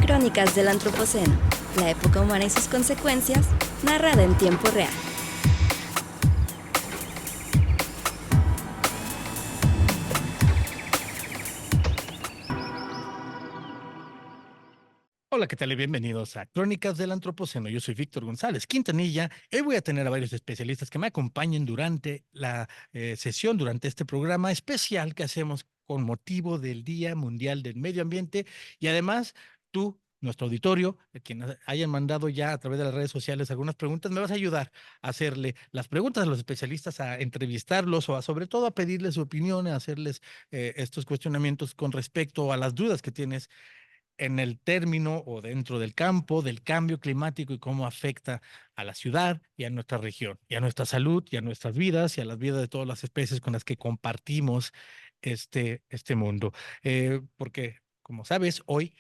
Crónicas del Antropoceno, la época humana y sus consecuencias, narrada en tiempo real. Hola, ¿qué tal? Y bienvenidos a Crónicas del Antropoceno. Yo soy Víctor González Quintanilla. Hoy voy a tener a varios especialistas que me acompañen durante la sesión, durante este programa especial que hacemos con motivo del Día Mundial del Medio Ambiente. Y además, tú, nuestro auditorio, quienes hayan mandado ya a través de las redes sociales algunas preguntas, me vas a ayudar a hacerle las preguntas a los especialistas, a entrevistarlos o sobre todo a pedirles su opinión, a hacerles estos cuestionamientos con respecto a las dudas que tienes en el término o dentro del campo del cambio climático y cómo afecta a la ciudad y a nuestra región, y a nuestra salud, y a nuestras vidas, y a las vidas de todas las especies con las que compartimos este mundo. Porque, como sabes, hoy,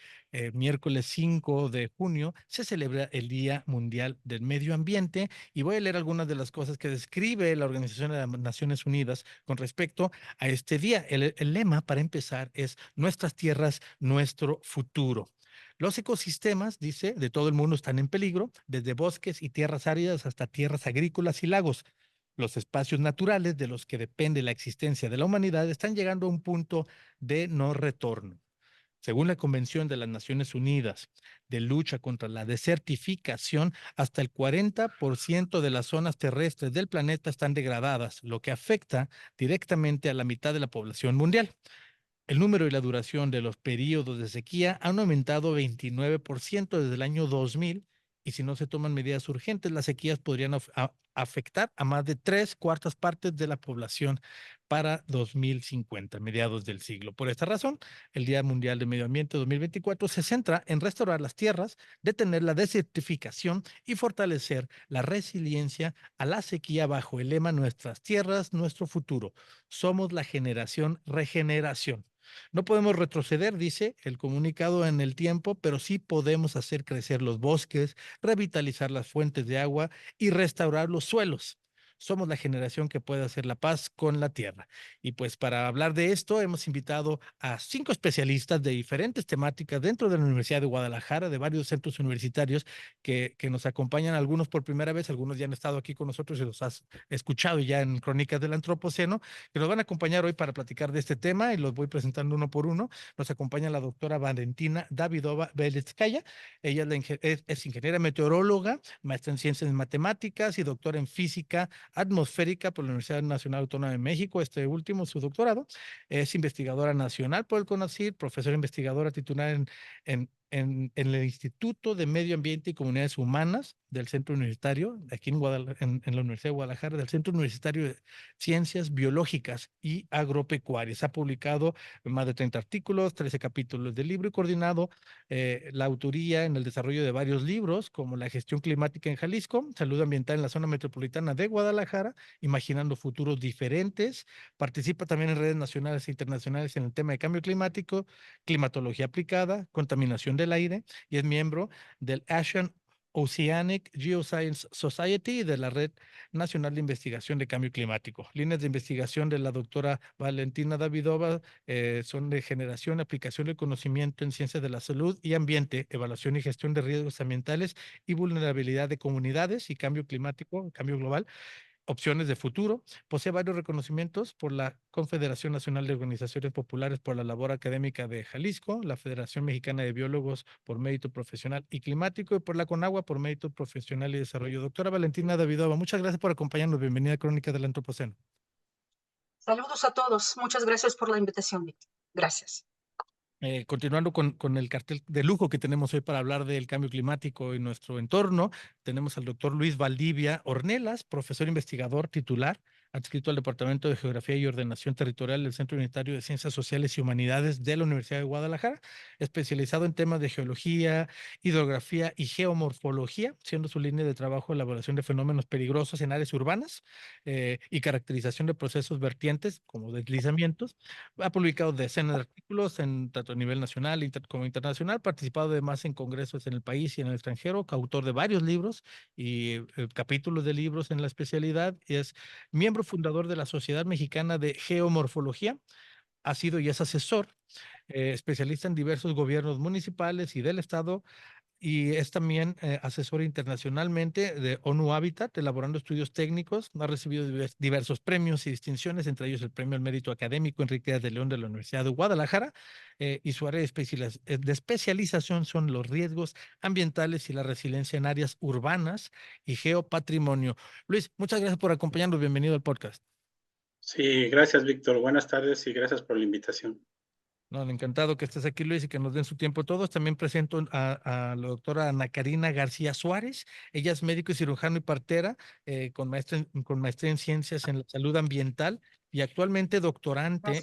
miércoles 5 de junio, se celebra el Día Mundial del Medio Ambiente y voy a leer algunas de las cosas que describe la Organización de las Naciones Unidas con respecto a este día. El lema, para empezar, es nuestras tierras, nuestro futuro. Los ecosistemas, dice, de todo el mundo están en peligro, desde bosques y tierras áridas hasta tierras agrícolas y lagos. Los espacios naturales de los que depende la existencia de la humanidad están llegando a un punto de no retorno. Según la Convención de las Naciones Unidas de lucha contra la desertificación, hasta el 40% de las zonas terrestres del planeta están degradadas, lo que afecta directamente a la mitad de la población mundial. El número y la duración de los periodos de sequía han aumentado 29% desde el año 2000 y si no se toman medidas urgentes, las sequías podrían afectar a más de 3/4 de la población para 2050, mediados del siglo. Por esta razón, el Día Mundial de Medio Ambiente 2024 se centra en restaurar las tierras, detener la desertificación y fortalecer la resiliencia a la sequía bajo el lema Nuestras tierras, nuestro futuro. Somos la generación regeneración. No podemos retroceder, dice el comunicado, en el tiempo, pero sí podemos hacer crecer los bosques, revitalizar las fuentes de agua y restaurar los suelos. Somos la generación que puede hacer la paz con la tierra. Y pues para hablar de esto hemos invitado a 5 especialistas de diferentes temáticas dentro de la Universidad de Guadalajara, de varios centros universitarios que nos acompañan, algunos por primera vez, algunos ya han estado aquí con nosotros y los has escuchado ya en Crónicas del Antropoceno, que nos van a acompañar hoy para platicar de este tema y los voy presentando uno por uno. Nos acompaña la doctora Valentina Davidova Beletskaya. Ella es ingeniera meteoróloga, maestra en ciencias matemáticas y doctora en física atmosférica por la Universidad Nacional Autónoma de México. Este último, su doctorado. Es investigadora nacional por el CONACYT, profesora investigadora titular en el Instituto de Medio Ambiente y Comunidades Humanas del Centro Universitario, aquí en la Universidad de Guadalajara, del Centro Universitario de Ciencias Biológicas y Agropecuarias. Ha publicado más de 30 artículos, 13 capítulos del libro y coordinado la autoría en el desarrollo de varios libros, como La gestión climática en Jalisco, Salud ambiental en la zona metropolitana de Guadalajara, Imaginando futuros diferentes. Participa también en redes nacionales e internacionales en el tema de cambio climático, climatología aplicada, contaminación del aire, y es miembro del Asian Oceanic Geoscience Society y de la Red Nacional de Investigación de Cambio Climático. Líneas de investigación de la doctora Valentina Davidova son de generación, aplicación del conocimiento en ciencias de la salud y ambiente, evaluación y gestión de riesgos ambientales y vulnerabilidad de comunidades y cambio climático, cambio global. Opciones de futuro. Posee varios reconocimientos por la Confederación Nacional de Organizaciones Populares por la Labor Académica de Jalisco, la Federación Mexicana de Biólogos por Mérito Profesional y Climático y por la CONAGUA por Mérito Profesional y Desarrollo. Doctora Valentina Davidova, muchas gracias por acompañarnos. Bienvenida a Crónica del Antropoceno. Saludos a todos. Muchas gracias por la invitación, Víctor. Gracias. Continuando con el cartel de lujo que tenemos hoy para hablar del cambio climático y nuestro entorno, tenemos al doctor Luis Valdivia Ornelas, profesor investigador titular, adscrito al Departamento de Geografía y Ordenación Territorial del Centro Unitario de Ciencias Sociales y Humanidades de la Universidad de Guadalajara, especializado en temas de geología, hidrografía y geomorfología, siendo su línea de trabajo elaboración de fenómenos peligrosos en áreas urbanas y caracterización de procesos vertientes como deslizamientos. Ha publicado decenas de artículos en tanto a nivel nacional como internacional, participado además en congresos en el país y en el extranjero, coautor de varios libros y capítulos de libros en la especialidad, y es miembro fundador de la Sociedad Mexicana de Geomorfología. Ha sido y es asesor, especialista en diversos gobiernos municipales y del estado, y es también asesor internacionalmente de ONU Habitat, elaborando estudios técnicos. Ha recibido diversos premios y distinciones, entre ellos el Premio al Mérito Académico Enrique Díaz de León de la Universidad de Guadalajara, y su área de especialización son los riesgos ambientales y la resiliencia en áreas urbanas y geopatrimonio. Luis, muchas gracias por acompañarnos. Bienvenido al podcast. Sí, gracias, Víctor. Buenas tardes y gracias por la invitación. No, encantado que estés aquí, Luis, y que nos den su tiempo todos. También presento a la doctora Ana Karina García Suárez. Ella es médico y cirujano y partera, con maestría en ciencias en la salud ambiental y actualmente doctorante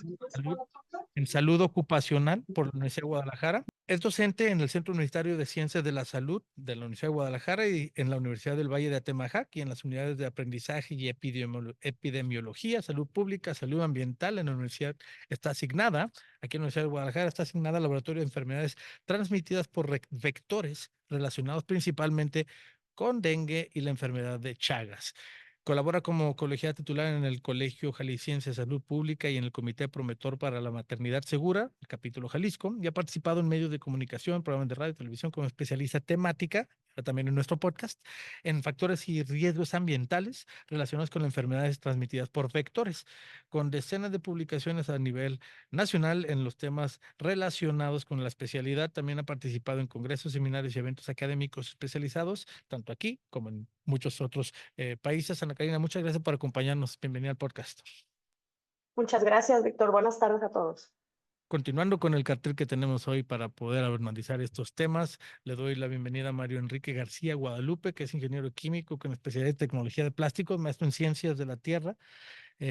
en salud ocupacional por la Universidad de Guadalajara. Es docente en el Centro Universitario de Ciencias de la Salud de la Universidad de Guadalajara y en la Universidad del Valle de Atemajac y en las unidades de aprendizaje y epidemiología, salud pública, salud ambiental. En la universidad está asignada, aquí en la Universidad de Guadalajara está asignada al Laboratorio de Enfermedades transmitidas por vectores relacionados principalmente con dengue y la enfermedad de Chagas. Colabora como colegiada titular en el Colegio Jalisciense de Salud Pública y en el Comité Promotor para la Maternidad Segura, el capítulo Jalisco, y ha participado en medios de comunicación, programas de radio y televisión como especialista temática, también en nuestro podcast, en factores y riesgos ambientales relacionados con enfermedades transmitidas por vectores, con decenas de publicaciones a nivel nacional en los temas relacionados con la especialidad. También ha participado en congresos, seminarios y eventos académicos especializados, tanto aquí como en muchos otros países. Ana Karina, muchas gracias por acompañarnos. Bienvenida al podcast. Muchas gracias, Víctor. Buenas tardes a todos. Continuando con el cartel que tenemos hoy para poder analizar estos temas, le doy la bienvenida a Mario Enrique García Guadalupe, que es ingeniero químico con especialidad en tecnología de plásticos, maestro en ciencias de la tierra,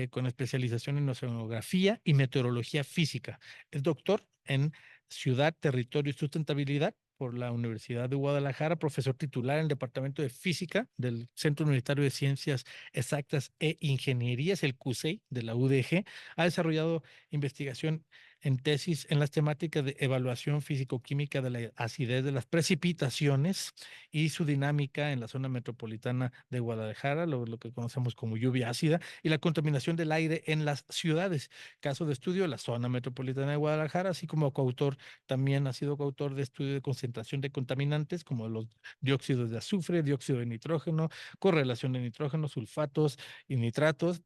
con especialización en oceanografía y meteorología física. Es doctor en Ciudad, Territorio y Sustentabilidad por la Universidad de Guadalajara, profesor titular en el Departamento de Física del Centro Universitario de Ciencias Exactas e Ingenierías, el CUSEI de la UDG. Ha desarrollado investigación en tesis en las temáticas de evaluación físico-química de la acidez de las precipitaciones y su dinámica en la zona metropolitana de Guadalajara, lo que conocemos como lluvia ácida, y la contaminación del aire en las ciudades. Caso de estudio, la zona metropolitana de Guadalajara, así como coautor, también ha sido coautor de estudio de concentración de contaminantes como los dióxidos de azufre, dióxido de nitrógeno, correlación de nitrógeno, sulfatos y nitratos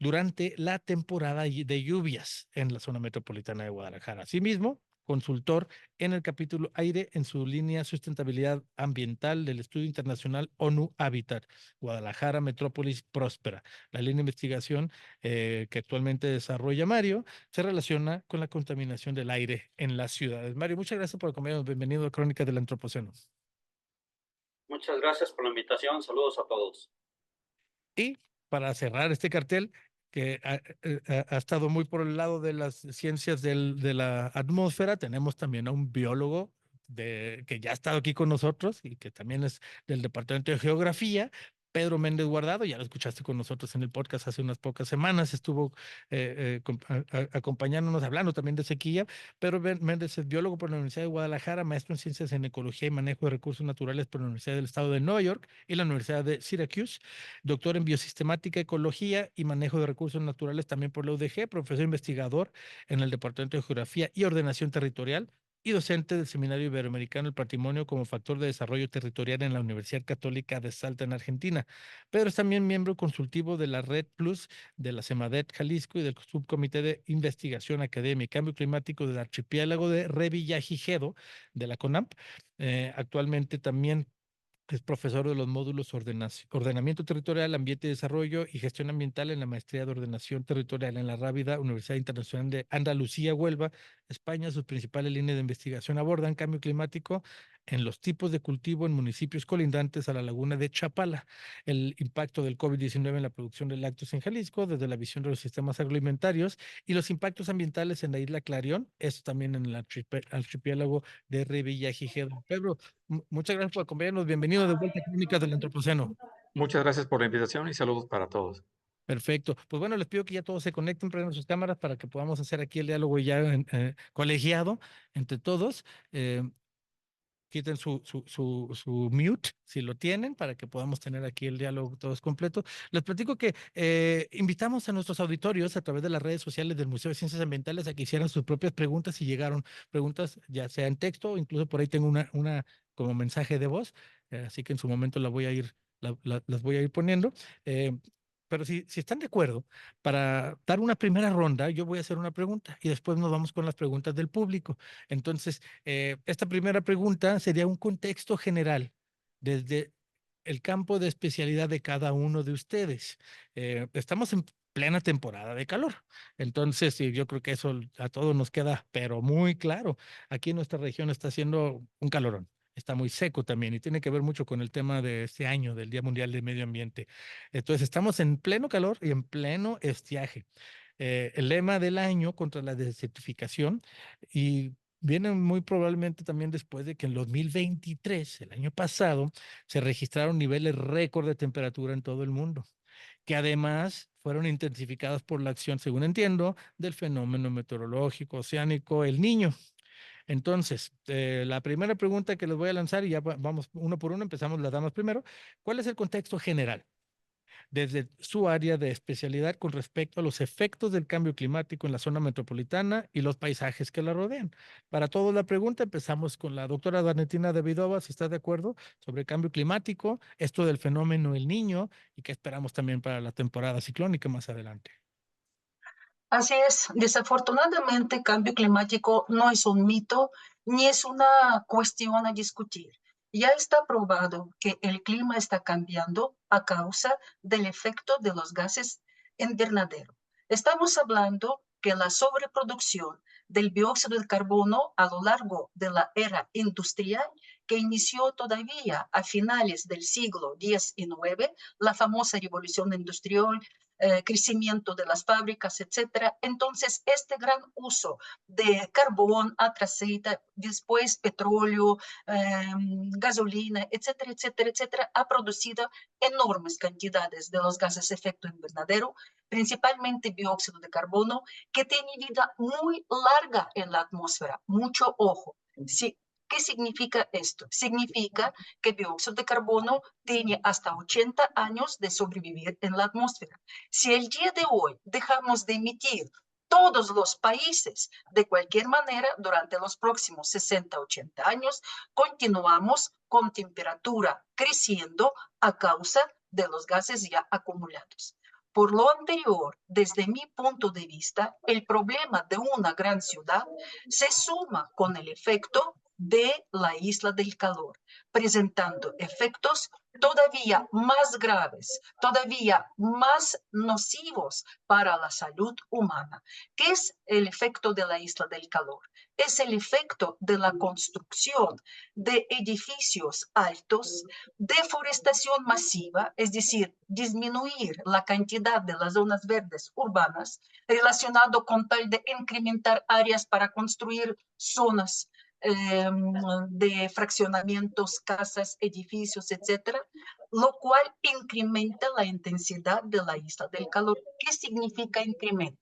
durante la temporada de lluvias en la zona metropolitana de Guadalajara. Asimismo, consultor en el capítulo Aire en su línea Sustentabilidad Ambiental del Estudio Internacional ONU Habitat, Guadalajara Metrópolis Próspera. La línea de investigación que actualmente desarrolla Mario se relaciona con la contaminación del aire en las ciudades. Mario, muchas gracias por acompañarnos. Bienvenido a Crónicas del Antropoceno. Muchas gracias por la invitación. Saludos a todos. Y para cerrar este cartel, que ha estado muy por el lado de las ciencias de la atmósfera, tenemos también a un biólogo que ya ha estado aquí con nosotros y que también es del Departamento de Geografía, Pedro Méndez Guardado. Ya lo escuchaste con nosotros en el podcast hace unas pocas semanas, estuvo acompañándonos, hablando también de sequía. Pedro Méndez es biólogo por la Universidad de Guadalajara, maestro en ciencias en ecología y manejo de recursos naturales por la Universidad del Estado de Nueva York y la Universidad de Syracuse, doctor en biosistemática, ecología y manejo de recursos naturales también por la UDG, profesor investigador en el Departamento de Geografía y Ordenación Territorial y docente del Seminario Iberoamericano del Patrimonio como factor de desarrollo territorial en la Universidad Católica de Salta, en Argentina. Pedro es también miembro consultivo de la Red Plus de la CEMADET Jalisco y del Subcomité de Investigación Académica y Cambio Climático del Archipiélago de Revillagigedo de la CONAMP. Actualmente también es profesor de los módulos Ordenamiento Territorial, Ambiente y Desarrollo y Gestión Ambiental en la Maestría de Ordenación Territorial en la Rávida Universidad Internacional de Andalucía, Huelva, España. Sus principales líneas de investigación abordan cambio climático en los tipos de cultivo en municipios colindantes a la laguna de Chapala, el impacto del COVID-19 en la producción de lácteos en Jalisco desde la visión de los sistemas agroalimentarios y los impactos ambientales en la isla Clarión, esto también en el archipiélago de Revillagigedo. Pedro, muchas gracias por acompañarnos. Bienvenido de vuelta a Crónicas del Antropoceno. Muchas gracias por la invitación y saludos para todos. Perfecto. Pues bueno, les pido que ya todos se conecten, prendan sus cámaras para que podamos hacer aquí el diálogo ya colegiado entre todos. quiten su mute, si lo tienen, para que podamos tener aquí el diálogo todos completo. Les platico que invitamos a nuestros auditorios a través de las redes sociales del Museo de Ciencias Ambientales a que hicieran sus propias preguntas y llegaron preguntas ya sea en texto, incluso por ahí tengo una como mensaje de voz, así que en su momento las voy a ir poniendo. Pero si están de acuerdo, para dar una primera ronda, yo voy a hacer una pregunta y después nos vamos con las preguntas del público. Entonces, esta primera pregunta sería un contexto general desde el campo de especialidad de cada uno de ustedes. Estamos en plena temporada de calor, entonces yo creo que eso a todos nos queda, pero muy claro. Aquí en nuestra región está haciendo un calorón. Está muy seco también y tiene que ver mucho con el tema de este año, del Día Mundial del Medio Ambiente. Entonces, estamos en pleno calor y en pleno estiaje. El lema del año contra la desertificación y viene muy probablemente también después de que en 2023, el año pasado, se registraron niveles récord de temperatura en todo el mundo, que además fueron intensificados por la acción, según entiendo, del fenómeno meteorológico oceánico El Niño. Entonces, la primera pregunta que les voy a lanzar, y ya vamos uno por uno, empezamos las damas primero. ¿Cuál es el contexto general desde su área de especialidad con respecto a los efectos del cambio climático en la zona metropolitana y los paisajes que la rodean? Para todos la pregunta, empezamos con la doctora Valentina Davidova, si está de acuerdo, sobre el cambio climático, esto del fenómeno El Niño y qué esperamos también para la temporada ciclónica más adelante. Así es, desafortunadamente, cambio climático no es un mito ni es una cuestión a discutir. Ya está probado que el clima está cambiando a causa del efecto de los gases invernadero. Estamos hablando que la sobreproducción del dióxido de carbono a lo largo de la era industrial, que inició todavía a finales del siglo X y IX, la famosa revolución industrial, crecimiento de las fábricas, etcétera. Entonces, este gran uso de carbón, aceite, después petróleo, gasolina, etcétera, etcétera, etcétera, ha producido enormes cantidades de los gases de efecto invernadero, principalmente dióxido de carbono, que tiene vida muy larga en la atmósfera. Mucho ojo. Sí. ¿Qué significa esto? Significa que el dióxido de carbono tiene hasta 80 años de sobrevivir en la atmósfera. Si el día de hoy dejamos de emitir todos los países de cualquier manera durante los próximos 60, 80 años, continuamos con temperatura creciendo a causa de los gases ya acumulados. Por lo anterior, desde mi punto de vista, el problema de una gran ciudad se suma con el efecto de la isla del calor, presentando efectos todavía más graves, todavía más nocivos para la salud humana. ¿Qué es el efecto de la isla del calor? Es el efecto de la construcción de edificios altos, deforestación masiva, es decir, disminuir la cantidad de las zonas verdes urbanas relacionado con tal de incrementar áreas para construir zonas de fraccionamientos, casas, edificios, etcétera, lo cual incrementa la intensidad de la isla del calor. ¿Qué significa incremento?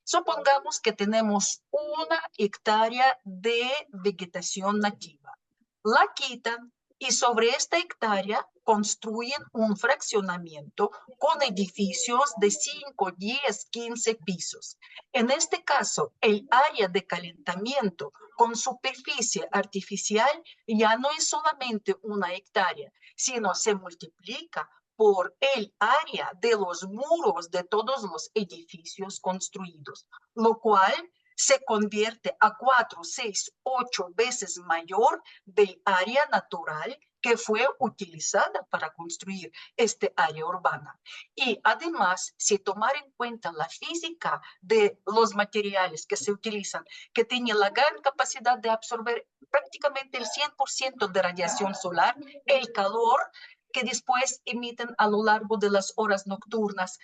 Supongamos que tenemos 1 hectárea de vegetación nativa. La quitan y sobre esta hectárea construyen un fraccionamiento con edificios de 5, 10, 15 pisos. En este caso, el área de calentamiento con superficie artificial ya no es solamente 1 hectárea, sino se multiplica por el área de los muros de todos los edificios construidos, lo cual se convierte a 4, 6, 8 veces mayor del área natural que fue utilizada para construir este área urbana. Y además, si tomar en cuenta la física de los materiales que se utilizan, que tienen la gran capacidad de absorber prácticamente el 100% de radiación solar, el calor que después emiten a lo largo de las horas nocturnas,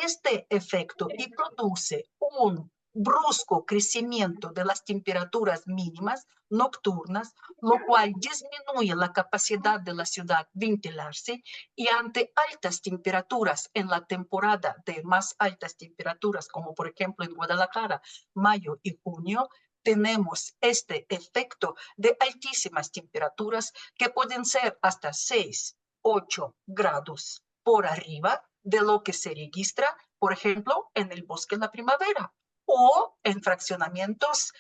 este efecto y produce un brusco crecimiento de las temperaturas mínimas nocturnas, lo cual disminuye la capacidad de la ciudad ventilarse y ante altas temperaturas en la temporada de más altas temperaturas, como por ejemplo en Guadalajara, mayo y junio, tenemos este efecto de altísimas temperaturas que pueden ser hasta 6, 8 grados por arriba de lo que se registra, por ejemplo, en el bosque en la primavera o en fraccionamientos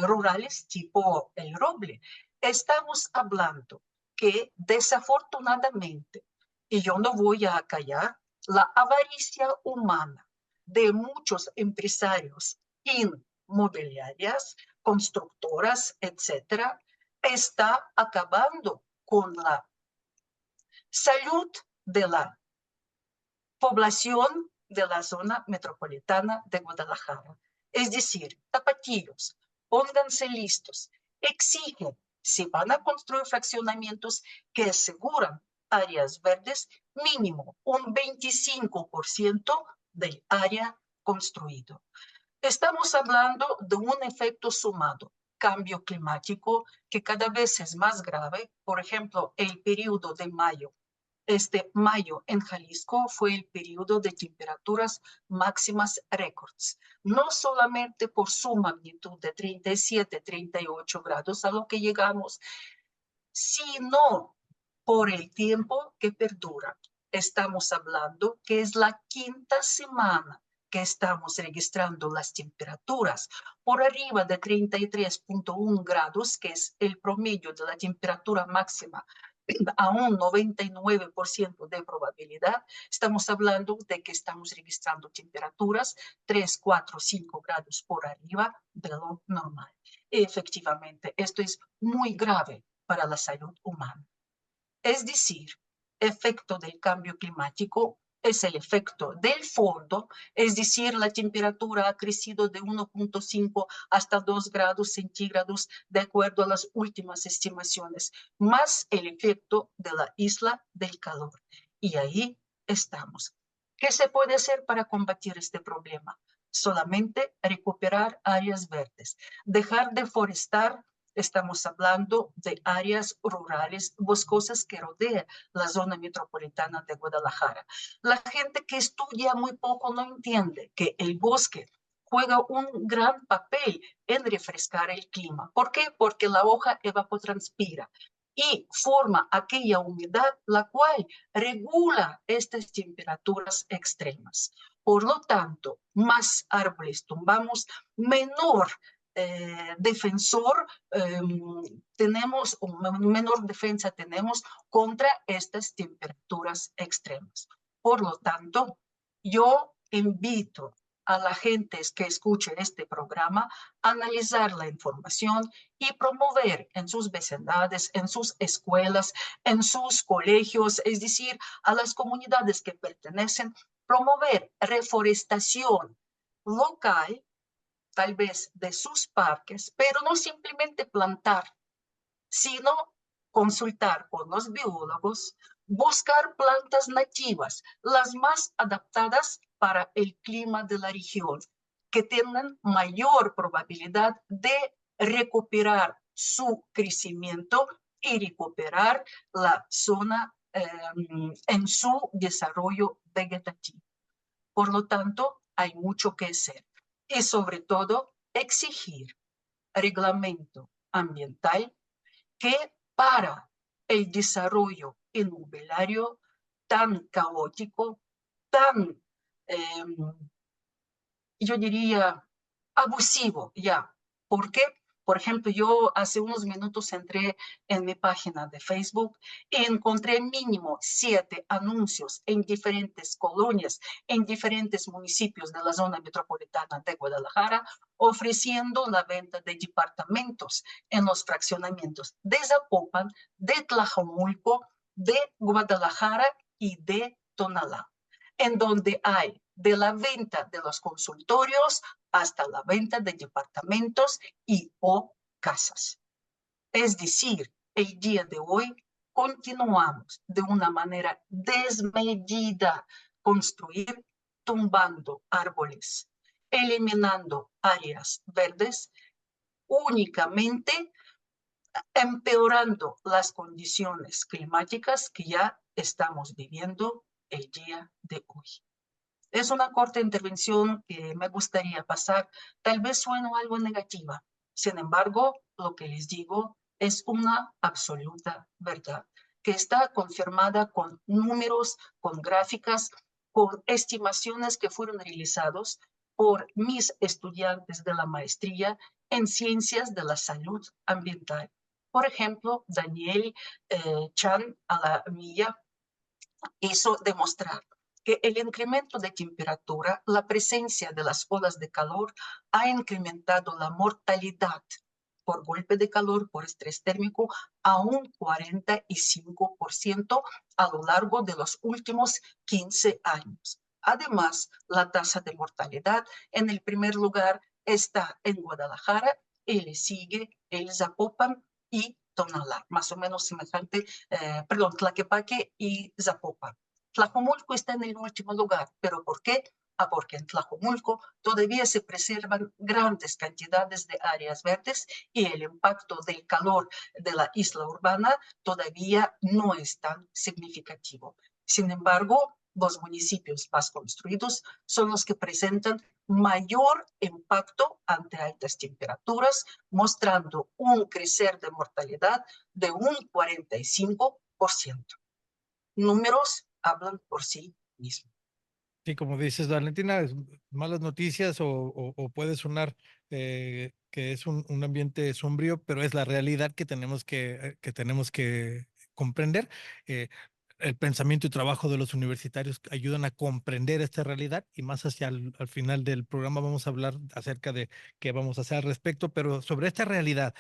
rurales tipo el Roble. Estamos hablando que desafortunadamente, y yo no voy a callar, la avaricia humana de muchos empresarios inmobiliarias, constructoras, etcétera, está acabando con la salud de la población de la zona metropolitana de Guadalajara. Es decir, tapatíos, pónganse listos, exigen, si van a construir fraccionamientos, que aseguran áreas verdes, mínimo un 25% del área construido. Estamos hablando de un efecto sumado, cambio climático, que cada vez es más grave. Por ejemplo, el periodo de mayo. Este mayo en Jalisco fue el periodo de temperaturas máximas récords, no solamente por su magnitud de 37, 38 grados a lo que llegamos, sino por el tiempo que perdura. Estamos hablando que es la quinta semana que estamos registrando las temperaturas por arriba de 33.1 grados, que es el promedio de la temperatura máxima a un 99% de probabilidad. Estamos hablando de que estamos registrando temperaturas 3, 4, 5 grados por arriba de lo normal. Efectivamente, esto es muy grave para la salud humana. Es decir, efecto del cambio climático es el efecto del fondo, es decir, la temperatura ha crecido de 1.5 hasta 2 grados centígrados de acuerdo a las últimas estimaciones, más el efecto de la isla del calor. Y ahí estamos. ¿Qué se puede hacer para combatir este problema? Solamente recuperar áreas verdes, dejar de forestar. Estamos hablando de áreas rurales, boscosas que rodean la zona metropolitana de Guadalajara. La gente que estudia muy poco no entiende que el bosque juega un gran papel en refrescar el clima. ¿Por qué? Porque la hoja evapotranspira y forma aquella humedad la cual regula estas temperaturas extremas. Por lo tanto, más árboles tumbamos, menor defensor tenemos, o menor defensa tenemos contra estas temperaturas extremas. Por lo tanto, yo invito a la gente que escuche este programa a analizar la información y promover en sus vecindades, en sus escuelas, en sus colegios, es decir, a las comunidades que pertenecen, promover reforestación local, tal vez de sus parques, pero no simplemente plantar, sino consultar con los biólogos, buscar plantas nativas, las más adaptadas para el clima de la región, que tengan mayor probabilidad de recuperar su crecimiento y recuperar la zona en su desarrollo vegetativo. Por lo tanto, hay mucho que hacer. Y sobre todo, exigir reglamento ambiental que para el desarrollo inmobiliario tan caótico, tan, yo diría, abusivo ya. ¿Por qué? Por ejemplo, yo hace unos minutos entré en mi página de Facebook y encontré mínimo 7 anuncios en diferentes colonias, en diferentes municipios de la zona metropolitana de Guadalajara, ofreciendo la venta de departamentos en los fraccionamientos de Zapopan, de Tlajomulco, de Guadalajara y de Tonalá, en donde hay de la venta de los consultorios hasta la venta de departamentos y o casas. Es decir, el día de hoy continuamos de una manera desmedida construir, tumbando árboles, eliminando áreas verdes, únicamente empeorando las condiciones climáticas que ya estamos viviendo el día de hoy. Es una corta intervención que me gustaría pasar. Tal vez suene algo negativa. Sin embargo, lo que les digo es una absoluta verdad, que está confirmada con números, con gráficas, con estimaciones que fueron realizados por mis estudiantes de la maestría en Ciencias de la Salud Ambiental. Por ejemplo, Daniel Chan Alamilla hizo demostrar que el incremento de temperatura, la presencia de las olas de calor, ha incrementado la mortalidad por golpe de calor, por estrés térmico, a un 45% a lo largo de los últimos 15 años. Además, la tasa de mortalidad en el primer lugar está en Guadalajara y le sigue el Zapopan y Tonalá, más o menos semejante, Tlaquepaque y Zapopan. Tlajomulco está en el último lugar, ¿pero por qué? Porque en Tlajomulco todavía se preservan grandes cantidades de áreas verdes y el impacto del calor de la isla urbana todavía no es tan significativo. Sin embargo, los municipios más construidos son los que presentan mayor impacto ante altas temperaturas, mostrando un crecer de mortalidad de un 45%. Números hablan por sí mismos. Sí, como dices, Valentina, malas noticias o puede sonar que es un ambiente sombrío, pero es la realidad que tenemos que comprender. Eh, el pensamiento y trabajo de los universitarios ayudan a comprender esta realidad y más hacia al final del programa vamos a hablar acerca de qué vamos a hacer al respecto, pero sobre esta realidad.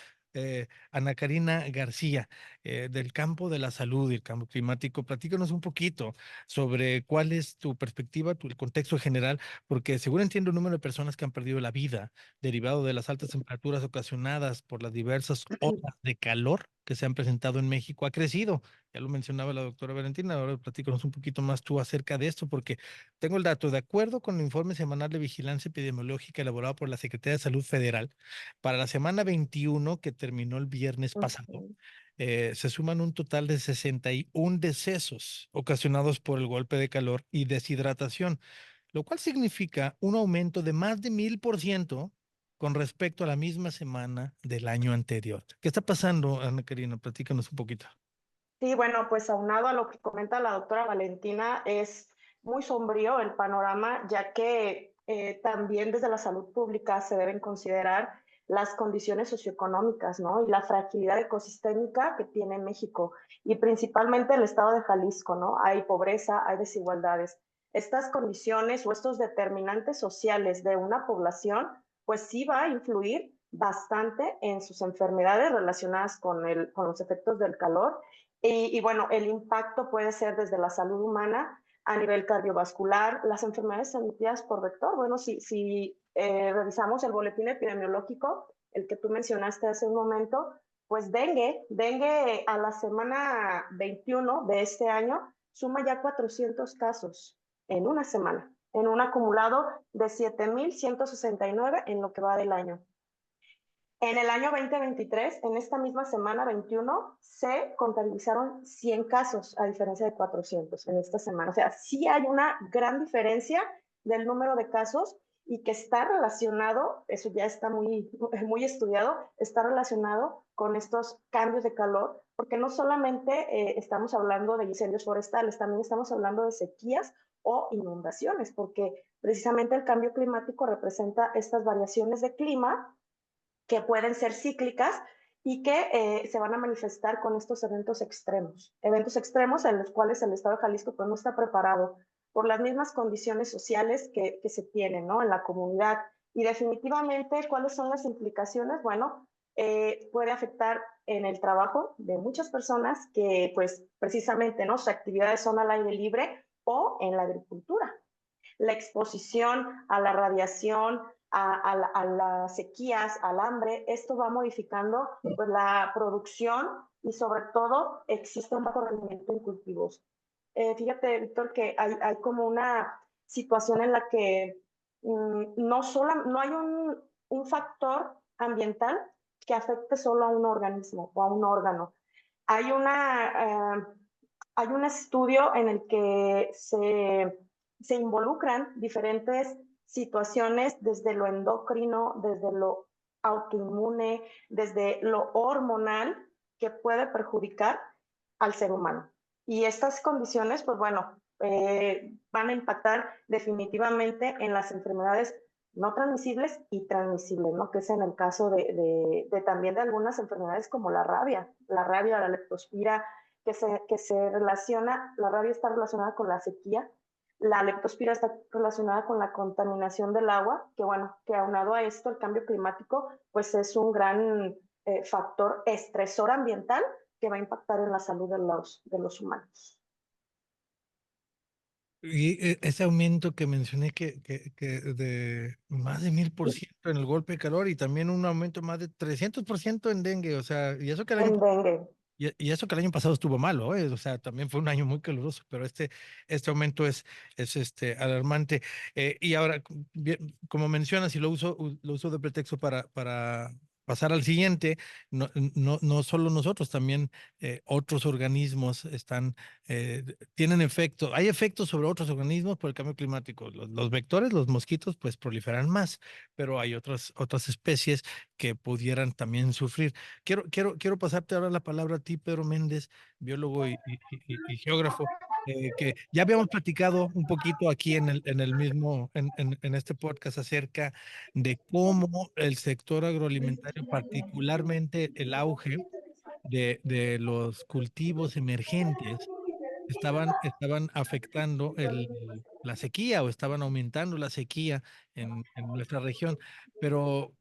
Ana Karina García, del campo de la salud y el cambio climático, platícanos un poquito sobre cuál es tu perspectiva, el contexto general, porque según entiendo el número de personas que han perdido la vida derivado de las altas temperaturas ocasionadas por las diversas olas de calor que se han presentado en México ha crecido. Ya lo mencionaba la doctora Valentina, ahora platícanos un poquito más tú acerca de esto, porque tengo el dato, de acuerdo con el informe semanal de vigilancia epidemiológica elaborado por la Secretaría de Salud Federal, para la semana 21 que terminó el viernes pasado, se suman un total de 61 decesos ocasionados por el golpe de calor y deshidratación, lo cual significa un aumento de más de 1000% con respecto a la misma semana del año anterior. ¿Qué está pasando, Ana Karina? Platícanos un poquito. Sí, bueno, pues aunado a lo que comenta la doctora Valentina, es muy sombrío el panorama, ya que también desde la salud pública se deben considerar las condiciones socioeconómicas, ¿no? Y la fragilidad ecosistémica que tiene México y principalmente el estado de Jalisco, ¿no? Hay pobreza, hay desigualdades. Estas condiciones o estos determinantes sociales de una población, pues sí va a influir bastante en sus enfermedades relacionadas con los efectos del calor y bueno, el impacto puede ser desde la salud humana a nivel cardiovascular, las enfermedades transmitidas por vector. Bueno, si revisamos el boletín epidemiológico, el que tú mencionaste hace un momento, pues dengue a la semana 21 de este año suma ya 400 casos en una semana, en un acumulado de 7,169 en lo que va del año. En el año 2023, en esta misma semana 21, se contabilizaron 100 casos, a diferencia de 400 en esta semana. O sea, sí hay una gran diferencia del número de casos y que está relacionado, eso ya está muy estudiado, está relacionado con estos cambios de calor, porque no solamente estamos hablando de incendios forestales, también estamos hablando de sequías o inundaciones, porque precisamente el cambio climático representa estas variaciones de clima que pueden ser cíclicas y que se van a manifestar con estos eventos extremos en los cuales el Estado de Jalisco pues, no está preparado por las mismas condiciones sociales que se tienen, ¿no? En la comunidad. Y definitivamente, ¿cuáles son las implicaciones? Bueno, puede afectar en el trabajo de muchas personas que pues precisamente, ¿no? Sus actividades son al aire libre o en la agricultura. La exposición a la radiación, a las sequías, al hambre, esto va modificando pues, la producción y sobre todo existe un bajo rendimiento en cultivos. Fíjate, Víctor, que hay como una situación en la que no hay un factor ambiental que afecte solo a un organismo o a un órgano. Hay un estudio en el que se involucran diferentes situaciones desde lo endocrino, desde lo autoinmune, desde lo hormonal que puede perjudicar al ser humano. Y estas condiciones, pues bueno, van a impactar definitivamente en las enfermedades no transmisibles y transmisibles, ¿no? Que es en el caso de también de algunas enfermedades como la rabia, la leptospira, que se relaciona, la rabia está relacionada con la sequía, la leptospira está relacionada con la contaminación del agua, que bueno, que aunado a esto, el cambio climático, pues es un gran factor estresor ambiental que va a impactar en la salud de los humanos. Y ese aumento que mencioné que de más de 1000% en el golpe de calor y también un aumento más de 300% en dengue, o sea, y eso que el año En dengue. y eso que el año pasado estuvo malo, o sea, también fue un año muy caluroso, pero este aumento es alarmante. Y ahora, como mencionas, y lo uso de pretexto para pasar al siguiente, no solo nosotros, también otros organismos tienen efecto, hay efectos sobre otros organismos por el cambio climático. Los vectores, los mosquitos, pues proliferan más, pero hay otras especies que pudieran también sufrir. Quiero pasarte ahora la palabra a ti, Pedro Méndez, biólogo y geógrafo, que ya habíamos platicado un poquito aquí en este podcast acerca de cómo el sector agroalimentario, particularmente el auge de los cultivos emergentes, estaban afectando la sequía o estaban aumentando la sequía en nuestra región, pero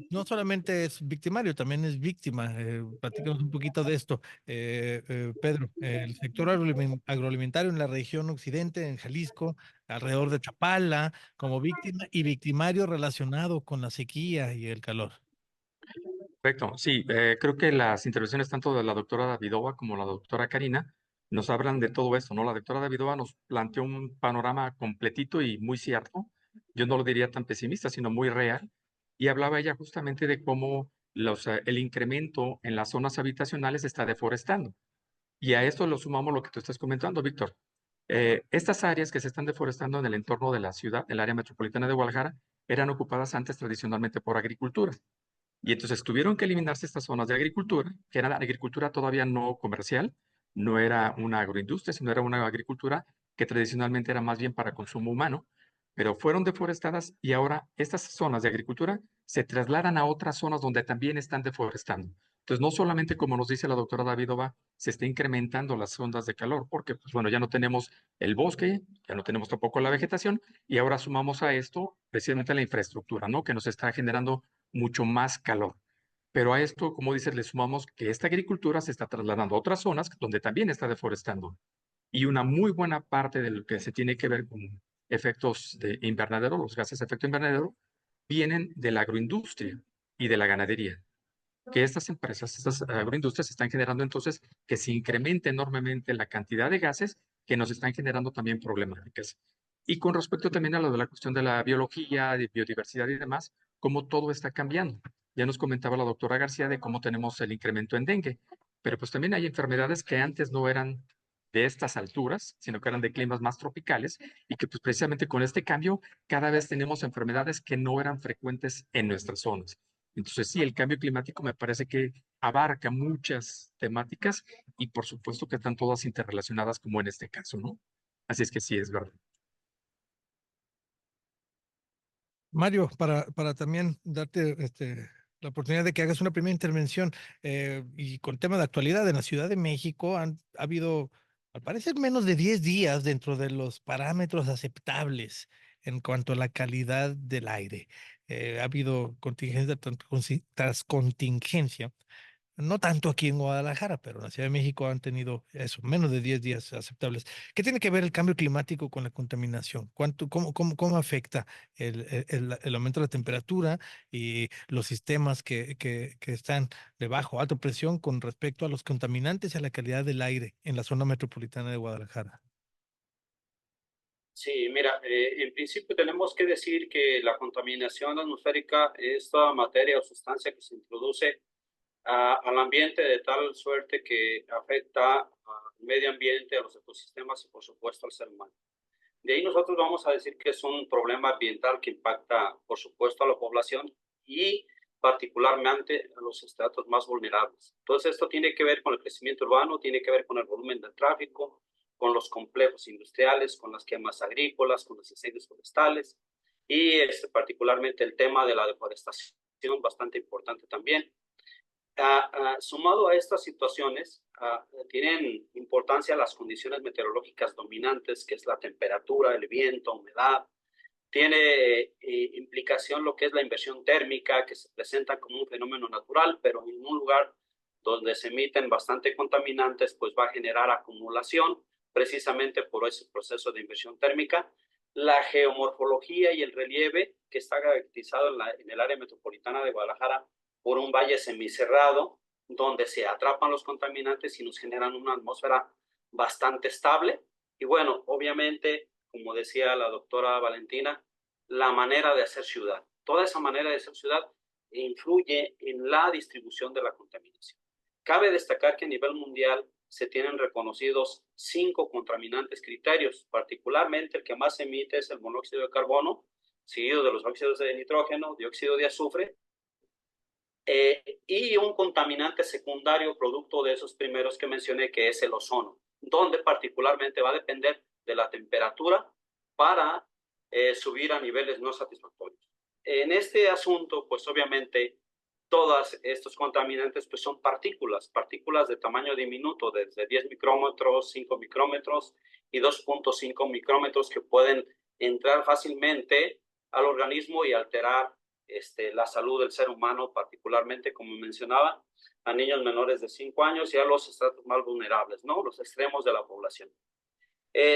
no solamente es victimario, también es víctima. Platícanos un poquito de esto, Pedro. El sector agroalimentario en la región occidente, en Jalisco, alrededor de Chapala, como víctima y victimario relacionado con la sequía y el calor. Perfecto. Sí, creo que las intervenciones tanto de la doctora Davidova como la doctora Karina nos hablan de todo esto, ¿no? La doctora Davidova nos planteó un panorama completito y muy cierto. Yo no lo diría tan pesimista, sino muy real. Y hablaba ella justamente de cómo el incremento en las zonas habitacionales está deforestando. Y a esto lo sumamos lo que tú estás comentando, Víctor. Estas áreas que se están deforestando en el entorno de la ciudad, el área metropolitana de Guadalajara, eran ocupadas antes tradicionalmente por agricultura. Y entonces tuvieron que eliminarse estas zonas de agricultura, que era la agricultura todavía no comercial, no era una agroindustria, sino era una agricultura que tradicionalmente era más bien para consumo humano, pero fueron deforestadas y ahora estas zonas de agricultura se trasladan a otras zonas donde también están deforestando. Entonces, no solamente como nos dice la doctora Davidova, se está incrementando las ondas de calor, porque pues bueno, ya no tenemos el bosque, ya no tenemos tampoco la vegetación, y ahora sumamos a esto precisamente la infraestructura, ¿no? Que nos está generando mucho más calor. Pero a esto, como dices, le sumamos que esta agricultura se está trasladando a otras zonas donde también está deforestando. Y una muy buena parte de lo que se tiene que ver con efectos de invernadero, los gases de efecto invernadero, vienen de la agroindustria y de la ganadería. Que estas empresas, estas agroindustrias están generando entonces que se incremente enormemente la cantidad de gases que nos están generando también problemáticas. Y con respecto también a lo de la cuestión de la biología, de biodiversidad y demás, cómo todo está cambiando. Ya nos comentaba la doctora García de cómo tenemos el incremento en dengue, pero pues también hay enfermedades que antes no eran de estas alturas, sino que eran de climas más tropicales y que pues precisamente con este cambio cada vez tenemos enfermedades que no eran frecuentes en nuestras zonas. Entonces sí, el cambio climático me parece que abarca muchas temáticas y por supuesto que están todas interrelacionadas como en este caso, ¿no? Así es que sí, es verdad. Mario, para también darte la oportunidad de que hagas una primera intervención y con tema de actualidad, en la Ciudad de México ha habido, al parecer, menos de 10 días dentro de los parámetros aceptables en cuanto a la calidad del aire. Ha habido contingencia tras contingencia. No tanto aquí en Guadalajara, pero en la Ciudad de México han tenido eso, menos de 10 días aceptables. ¿Qué tiene que ver el cambio climático con la contaminación? ¿Cómo afecta el aumento de la temperatura y los sistemas que están de bajo, alta presión con respecto a los contaminantes y a la calidad del aire en la zona metropolitana de Guadalajara? Sí, mira, en principio tenemos que decir que la contaminación atmosférica es toda materia o sustancia que se introduce al ambiente de tal suerte que afecta al medio ambiente, a los ecosistemas y por supuesto al ser humano. De ahí nosotros vamos a decir que es un problema ambiental que impacta por supuesto a la población y particularmente a los estratos más vulnerables. Entonces, esto tiene que ver con el crecimiento urbano, tiene que ver con el volumen del tráfico, con los complejos industriales, con las quemas agrícolas, con los incendios forestales y particularmente el tema de la deforestación, bastante importante también. Sumado a estas situaciones, tienen importancia las condiciones meteorológicas dominantes, que es la temperatura, el viento, humedad. Tiene implicación lo que es la inversión térmica, que se presenta como un fenómeno natural, pero en un lugar donde se emiten bastante contaminantes, pues va a generar acumulación, precisamente por ese proceso de inversión térmica. La geomorfología y el relieve, que está caracterizado en el área metropolitana de Guadalajara por un valle semicerrado, donde se atrapan los contaminantes y nos generan una atmósfera bastante estable. Y bueno, obviamente, como decía la doctora Valentina, la manera de hacer ciudad. Toda esa manera de hacer ciudad influye en la distribución de la contaminación. Cabe destacar que a nivel mundial se tienen reconocidos 5 contaminantes criterios, particularmente el que más se emite es el monóxido de carbono, seguido de los óxidos de nitrógeno, dióxido de azufre, y un contaminante secundario producto de esos primeros que mencioné, que es el ozono, donde particularmente va a depender de la temperatura para subir a niveles no satisfactorios. En este asunto, pues obviamente, todos estos contaminantes pues son partículas de tamaño diminuto, desde 10 micrómetros, 5 micrómetros y 2.5 micrómetros, que pueden entrar fácilmente al organismo y alterar la salud del ser humano, particularmente, como mencionaba, a niños menores de 5 años y a los estratos más vulnerables, ¿no? Los extremos de la población.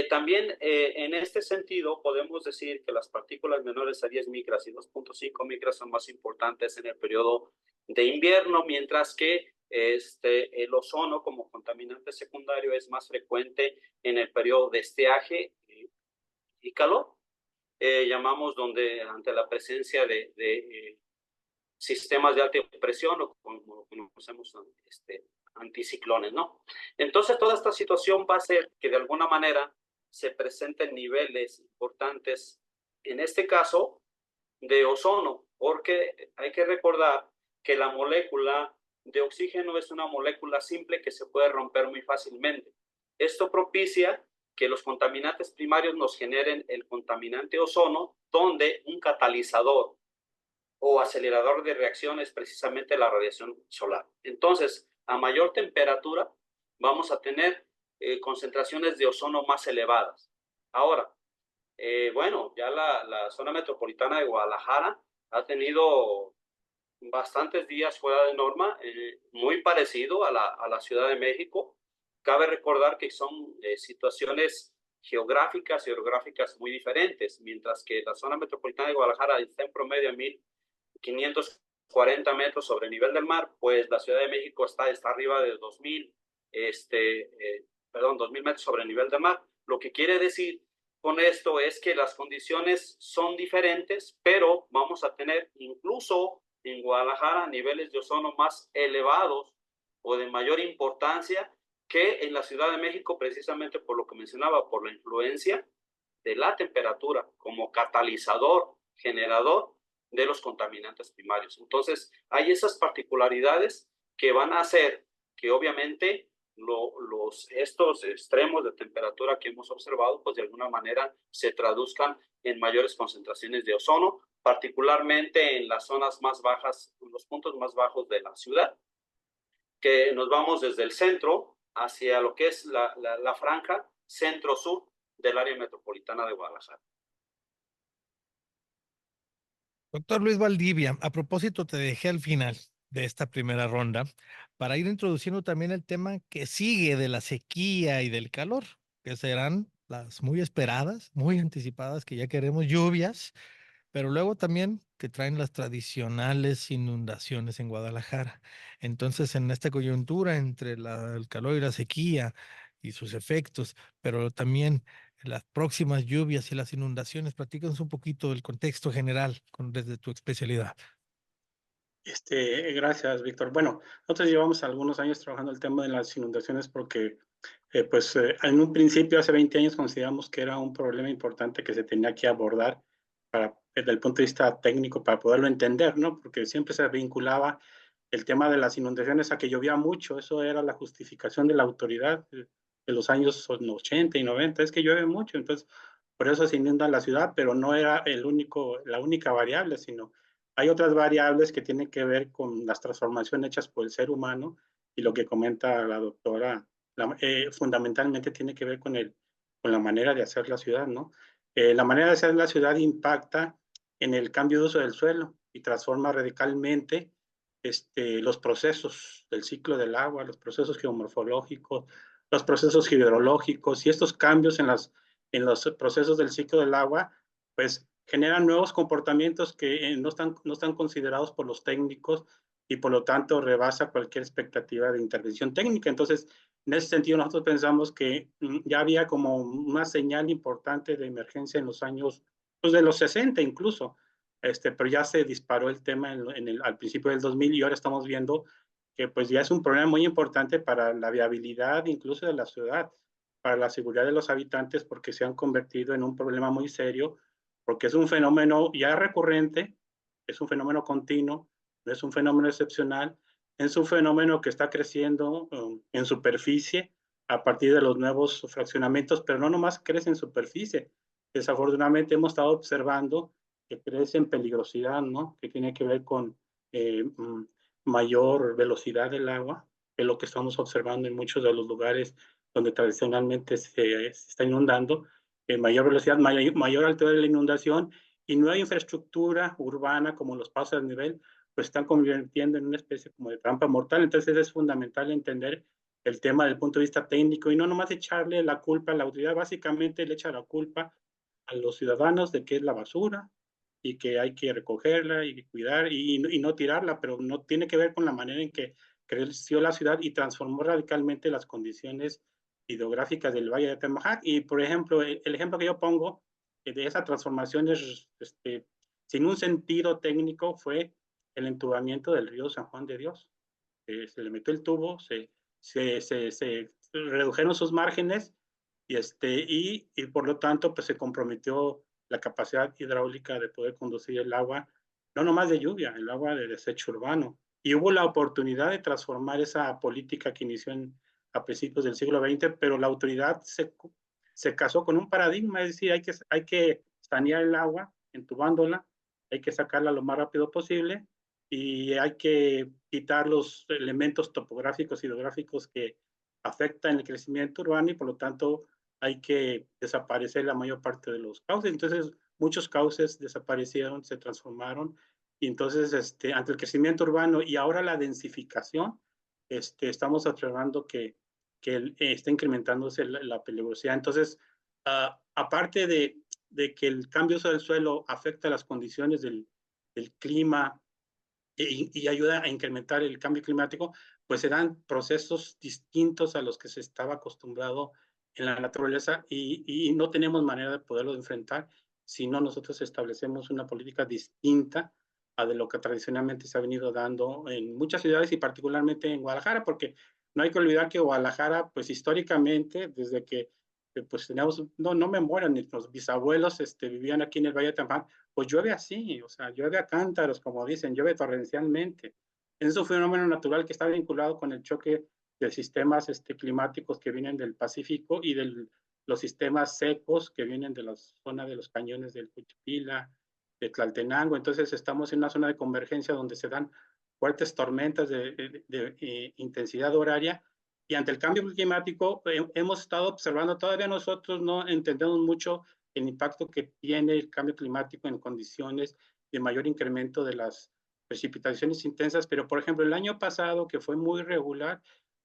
También en este sentido podemos decir que las partículas menores a 10 micras y 2.5 micras son más importantes en el periodo de invierno, mientras que el ozono como contaminante secundario es más frecuente en el periodo de estiaje y calor. Llamamos donde ante la presencia de sistemas de alta presión, o como conocemos anticiclones, ¿no? Entonces toda esta situación va a hacer que de alguna manera se presenten niveles importantes, en este caso, de ozono, porque hay que recordar que la molécula de oxígeno es una molécula simple que se puede romper muy fácilmente. Esto propicia que los contaminantes primarios nos generen el contaminante ozono, donde un catalizador o acelerador de reacción es precisamente la radiación solar. Entonces, a mayor temperatura vamos a tener concentraciones de ozono más elevadas. Ahora, bueno, ya la zona metropolitana de Guadalajara ha tenido bastantes días fuera de norma, muy parecido a la Ciudad de México. Cabe recordar que son situaciones geográficas y orográficas muy diferentes, mientras que la zona metropolitana de Guadalajara está en promedio a 1,540 metros sobre el nivel del mar, pues la Ciudad de México está arriba de 2,000 metros sobre el nivel del mar. Lo que quiere decir con esto es que las condiciones son diferentes, pero vamos a tener incluso en Guadalajara niveles de ozono más elevados o de mayor importancia que en la Ciudad de México, precisamente por lo que mencionaba, por la influencia de la temperatura como catalizador, generador de los contaminantes primarios. Entonces, hay esas particularidades que van a hacer que obviamente estos extremos de temperatura que hemos observado, pues de alguna manera se traduzcan en mayores concentraciones de ozono, particularmente en las zonas más bajas, en los puntos más bajos de la ciudad, que nos vamos desde el centro hacia lo que es la franja centro-sur del área metropolitana de Guadalajara. Doctor Luis Valdivia, a propósito, te dejé al final de esta primera ronda para ir introduciendo también el tema que sigue de la sequía y del calor, que serán las muy esperadas, muy anticipadas, que ya queremos lluvias, pero luego también que traen las tradicionales inundaciones en Guadalajara. Entonces, en esta coyuntura entre el calor y la sequía y sus efectos, pero también las próximas lluvias y las inundaciones, platícanos un poquito del contexto general desde tu especialidad. Gracias, Víctor. Bueno, nosotros llevamos algunos años trabajando el tema de las inundaciones porque, en un principio, hace 20 años, consideramos que era un problema importante que se tenía que abordar desde el punto de vista técnico para poderlo entender, ¿no? Porque siempre se vinculaba el tema de las inundaciones a que llovía mucho, eso era la justificación de la autoridad de los años 80 y 90, es que llueve mucho, entonces por eso se inunda la ciudad, pero no era la única variable, sino hay otras variables que tienen que ver con las transformaciones hechas por el ser humano y lo que comenta la doctora, fundamentalmente tiene que ver con la manera de hacer la ciudad, ¿no? La manera de hacer la ciudad impacta en el cambio de uso del suelo y transforma radicalmente los procesos del ciclo del agua, los procesos geomorfológicos, los procesos hidrológicos, y estos cambios en los procesos del ciclo del agua, pues generan nuevos comportamientos que no están considerados por los técnicos y por lo tanto rebasa cualquier expectativa de intervención técnica. Entonces, en ese sentido, nosotros pensamos que ya había como una señal importante de emergencia en los años, pues de los 60 incluso, pero ya se disparó el tema al principio del 2000 y ahora estamos viendo que pues ya es un problema muy importante para la viabilidad incluso de la ciudad, para la seguridad de los habitantes, porque se han convertido en un problema muy serio, porque es un fenómeno ya recurrente, es un fenómeno continuo, no es un fenómeno excepcional, es un fenómeno que está creciendo en superficie a partir de los nuevos fraccionamientos, pero no nomás crece en superficie. Desafortunadamente hemos estado observando que crece en peligrosidad, ¿no? Que tiene que ver con mayor velocidad del agua, que es lo que estamos observando en muchos de los lugares donde tradicionalmente se está inundando, mayor velocidad, mayor altura de la inundación y nueva infraestructura urbana como los pasos a nivel, pues están convirtiendo en una especie como de trampa mortal. Entonces es fundamental entender el tema desde el punto de vista técnico y no nomás echarle la culpa a la autoridad, básicamente le echa la culpa a los ciudadanos de que es la basura y que hay que recogerla y cuidar y no tirarla, pero no tiene que ver con la manera en que creció la ciudad y transformó radicalmente las condiciones hidrográficas del Valle de Temajac. Y, por ejemplo, el ejemplo que yo pongo de esa transformación sin un sentido técnico fue el entubamiento del río San Juan de Dios. Se le metió el tubo, se redujeron sus márgenes y por lo tanto pues se comprometió la capacidad hidráulica de poder conducir el agua, no nomás de lluvia, el agua de desecho urbano. Y hubo la oportunidad de transformar esa política que inició a principios del siglo XX, pero la autoridad se casó con un paradigma, es decir, hay que sanear el agua entubándola, hay que sacarla lo más rápido posible y hay que quitar los elementos topográficos y hidrográficos que afectan el crecimiento urbano y por lo tanto hay que desaparecer la mayor parte de los cauces. Entonces, muchos cauces desaparecieron, se transformaron y entonces ante el crecimiento urbano y ahora la densificación, estamos observando que está incrementándose la peligrosidad. Entonces, aparte de que el cambio del suelo afecta las condiciones del clima y ayuda a incrementar el cambio climático, pues se dan procesos distintos a los que se estaba acostumbrado en la naturaleza y no tenemos manera de poderlo enfrentar si no nosotros establecemos una política distinta a de lo que tradicionalmente se ha venido dando en muchas ciudades y particularmente en Guadalajara, porque no hay que olvidar que Guadalajara, pues históricamente, desde que pues teníamos, no memoria, nuestros bisabuelos vivían aquí en el Valle de Temajac, pues llueve así, o sea, llueve a cántaros, como dicen, llueve torrencialmente. Es un fenómeno natural que está vinculado con el choque de sistemas climáticos que vienen del Pacífico y de los sistemas secos que vienen de la zona de los cañones del Cuchipila, de Tlaltenango. Entonces estamos en una zona de convergencia donde se dan fuertes tormentas de intensidad horaria y ante el cambio climático hemos estado observando, todavía nosotros no entendemos mucho el impacto que tiene el cambio climático en condiciones de mayor incremento de las precipitaciones intensas, pero por ejemplo el año pasado, que fue muy regular,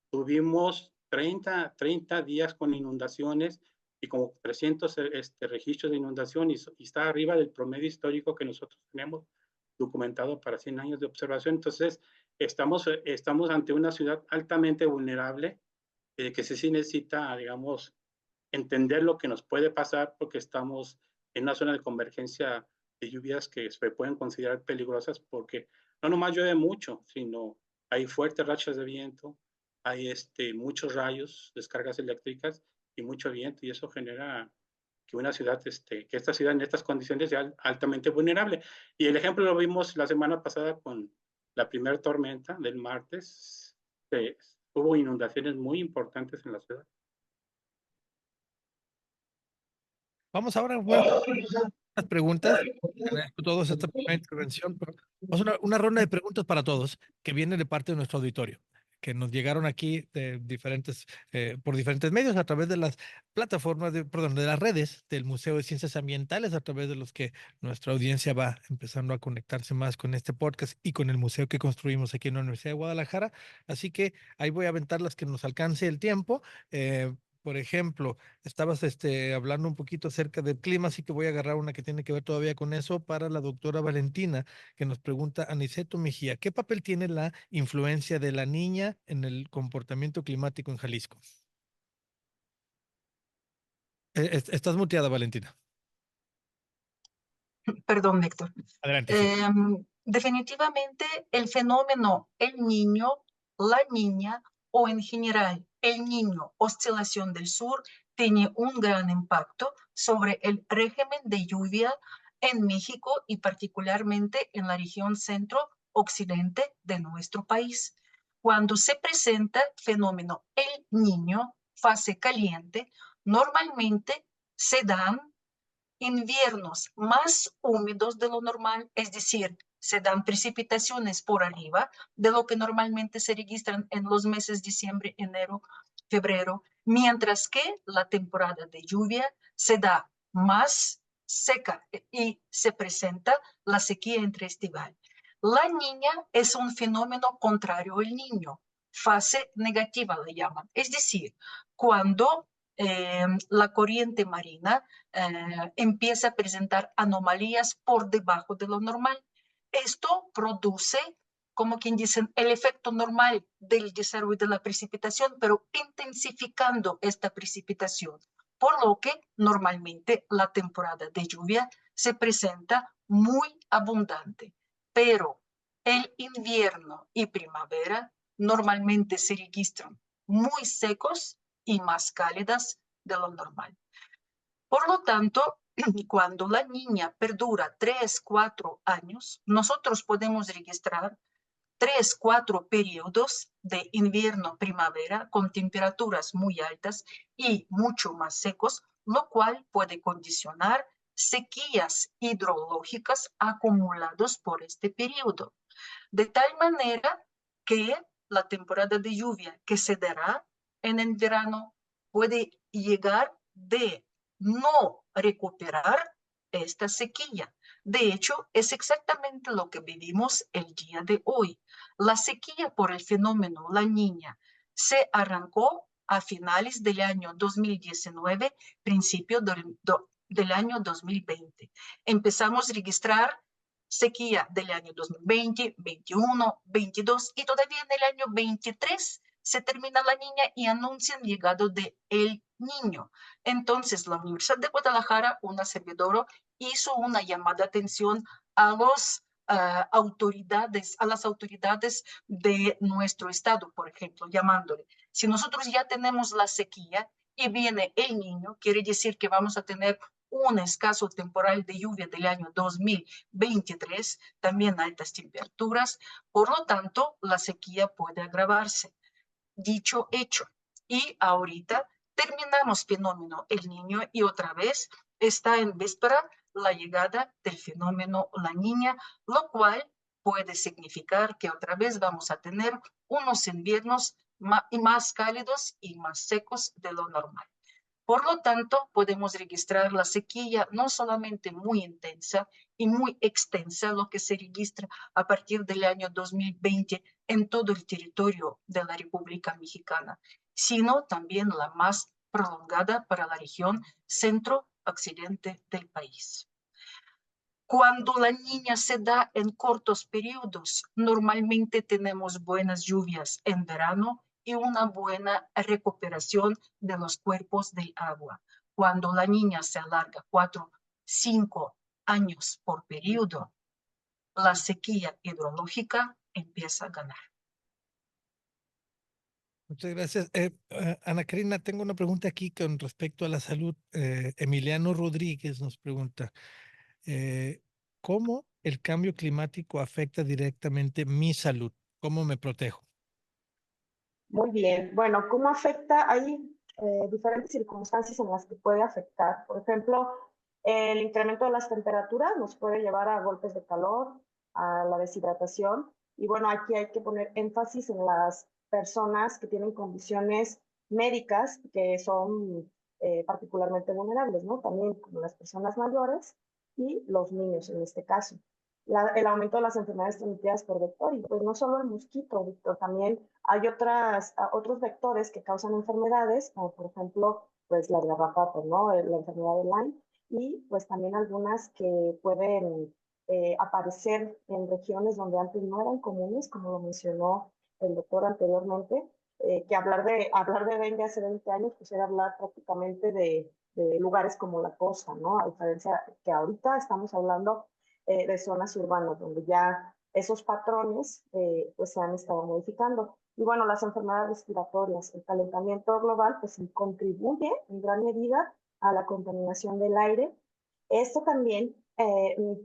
tuvimos 30 días con inundaciones y como 300 registros de inundación y está arriba del promedio histórico que nosotros tenemos documentado para 100 años de observación. Entonces, estamos ante una ciudad altamente vulnerable que sí necesita, digamos, entender lo que nos puede pasar porque estamos en una zona de convergencia de lluvias que se pueden considerar peligrosas porque no nomás llueve mucho, sino hay fuertes rachas de viento, hay muchos rayos, descargas eléctricas y mucho viento y eso genera una ciudad, que esta ciudad en estas condiciones sea altamente vulnerable. Y el ejemplo lo vimos la semana pasada con la primera tormenta del martes. Hubo inundaciones muy importantes en la ciudad. Vamos ahora, bueno, las preguntas. Todos esta primera intervención. Vamos a una ronda de preguntas para todos que viene de parte de nuestro auditorio, que nos llegaron aquí de diferentes, por diferentes medios a través de las plataformas, perdón, de las redes del Museo de Ciencias Ambientales, a través de los que nuestra audiencia va empezando a conectarse más con este podcast y con el museo que construimos aquí en la Universidad de Guadalajara. Así que ahí voy a aventar las que nos alcance el tiempo. Por ejemplo, estabas hablando un poquito acerca del clima, así que voy a agarrar una que tiene que ver todavía con eso para la doctora Valentina, que nos pregunta Aniceto Mejía, ¿qué papel tiene la influencia de la niña en el comportamiento climático en Jalisco? Estás muteada, Valentina. Perdón, Víctor. Adelante. Sí. Definitivamente el fenómeno el niño, la niña o en general el niño, oscilación del sur, tiene un gran impacto sobre el régimen de lluvia en México y particularmente en la región centro-occidente de nuestro país. Cuando se presenta fenómeno el niño, fase caliente, normalmente se dan inviernos más húmedos de lo normal, es decir, se dan precipitaciones por arriba de lo que normalmente se registran en los meses diciembre, enero, febrero, mientras que la temporada de lluvia se da más seca y se presenta la sequía interestival. La niña es un fenómeno contrario al niño, fase negativa le llaman, es decir, cuando la corriente marina empieza a presentar anomalías por debajo de lo normal. Esto produce, como quien dice, el efecto normal del desarrollo de la precipitación, pero intensificando esta precipitación, por lo que normalmente la temporada de lluvia se presenta muy abundante. Pero el invierno y primavera normalmente se registran muy secos y más cálidas de lo normal. Por lo tanto, cuando la niña perdura 3, 4 años, nosotros podemos registrar 3, 4 periodos de invierno-primavera con temperaturas muy altas y mucho más secos, lo cual puede condicionar sequías hidrológicas acumuladas por este periodo. De tal manera que la temporada de lluvia que se dará en el verano puede llegar de no recuperar esta sequía. De hecho, es exactamente lo que vivimos el día de hoy. La sequía por el fenómeno La Niña se arrancó a finales del año 2019, principio del año 2020. Empezamos a registrar sequía del año 2020, 21, 22 y todavía en el año 23 se termina La Niña y anuncian llegado de El Niño. Entonces la Universidad de Guadalajara, una servidora, hizo una llamada de atención a los a las autoridades de nuestro estado, por ejemplo, llamándole. Si nosotros ya tenemos la sequía y viene El Niño, quiere decir que vamos a tener un escaso temporal de lluvia del año 2023, también altas temperaturas, por lo tanto, la sequía puede agravarse. Dicho hecho, y ahorita terminamos fenómeno El Niño y otra vez está en víspera la llegada del fenómeno La Niña, lo cual puede significar que otra vez vamos a tener unos inviernos más cálidos y más secos de lo normal. Por lo tanto, podemos registrar la sequía no solamente muy intensa y muy extensa, lo que se registra a partir del año 2020 en todo el territorio de la República Mexicana, sino también la más prolongada para la región centro-occidente del país. Cuando la niña se da en cortos periodos, normalmente tenemos buenas lluvias en verano y una buena recuperación de los cuerpos del agua. Cuando la niña se alarga 4, 5 años por periodo, la sequía hidrológica empieza a ganar. Muchas gracias. Ana Karina, tengo una pregunta aquí con respecto a la salud. Emiliano Rodríguez nos pregunta, eh, ¿cómo el cambio climático afecta directamente mi salud? ¿Cómo me protejo? Muy bien. Bueno, ¿cómo afecta? Hay diferentes circunstancias en las que puede afectar. Por ejemplo, el incremento de las temperaturas nos puede llevar a golpes de calor, a la deshidratación. Y bueno, aquí hay que poner énfasis en las personas que tienen condiciones médicas que son particularmente vulnerables, ¿no? También como las personas mayores y los niños en este caso. El aumento de las enfermedades transmitidas por vector, y pues no solo el mosquito, Víctor, también hay otros vectores que causan enfermedades, como por ejemplo, pues la garrapata, ¿no? La enfermedad de Lyme, y pues también algunas que pueden aparecer en regiones donde antes no eran comunes, como lo mencionó el doctor anteriormente, que hablar de dengue hace 20 años, pues era hablar prácticamente de lugares como la costa, ¿no? A diferencia que ahorita estamos hablando de zonas urbanas, donde ya esos patrones pues se han estado modificando. Y bueno, las enfermedades respiratorias, el calentamiento global, pues contribuye en gran medida a la contaminación del aire. Esto también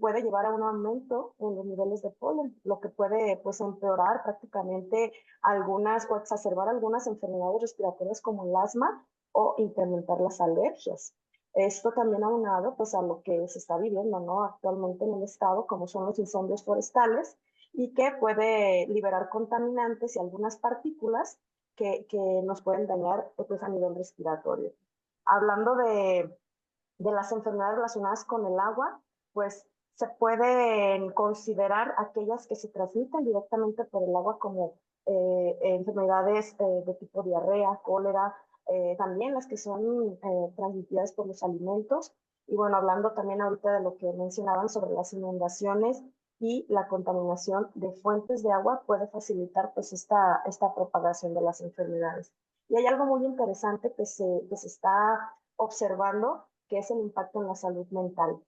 puede llevar a un aumento en los niveles de polen, lo que puede pues empeorar prácticamente algunas o exacerbar algunas enfermedades respiratorias como el asma o incrementar las alergias. Esto también aunado pues a lo que se está viviendo, ¿no? Actualmente en el estado, como son los incendios forestales, y que puede liberar contaminantes y algunas partículas que nos pueden dañar pues, a nivel respiratorio. Hablando de las enfermedades relacionadas con el agua, pues se pueden considerar aquellas que se transmiten directamente por el agua como enfermedades de tipo diarrea, cólera, también las que son transmitidas por los alimentos. Y bueno, hablando también ahorita de lo que mencionaban sobre las inundaciones y la contaminación de fuentes de agua puede facilitar pues esta propagación de las enfermedades. Y hay algo muy interesante que se está observando, que es el impacto en la salud mental.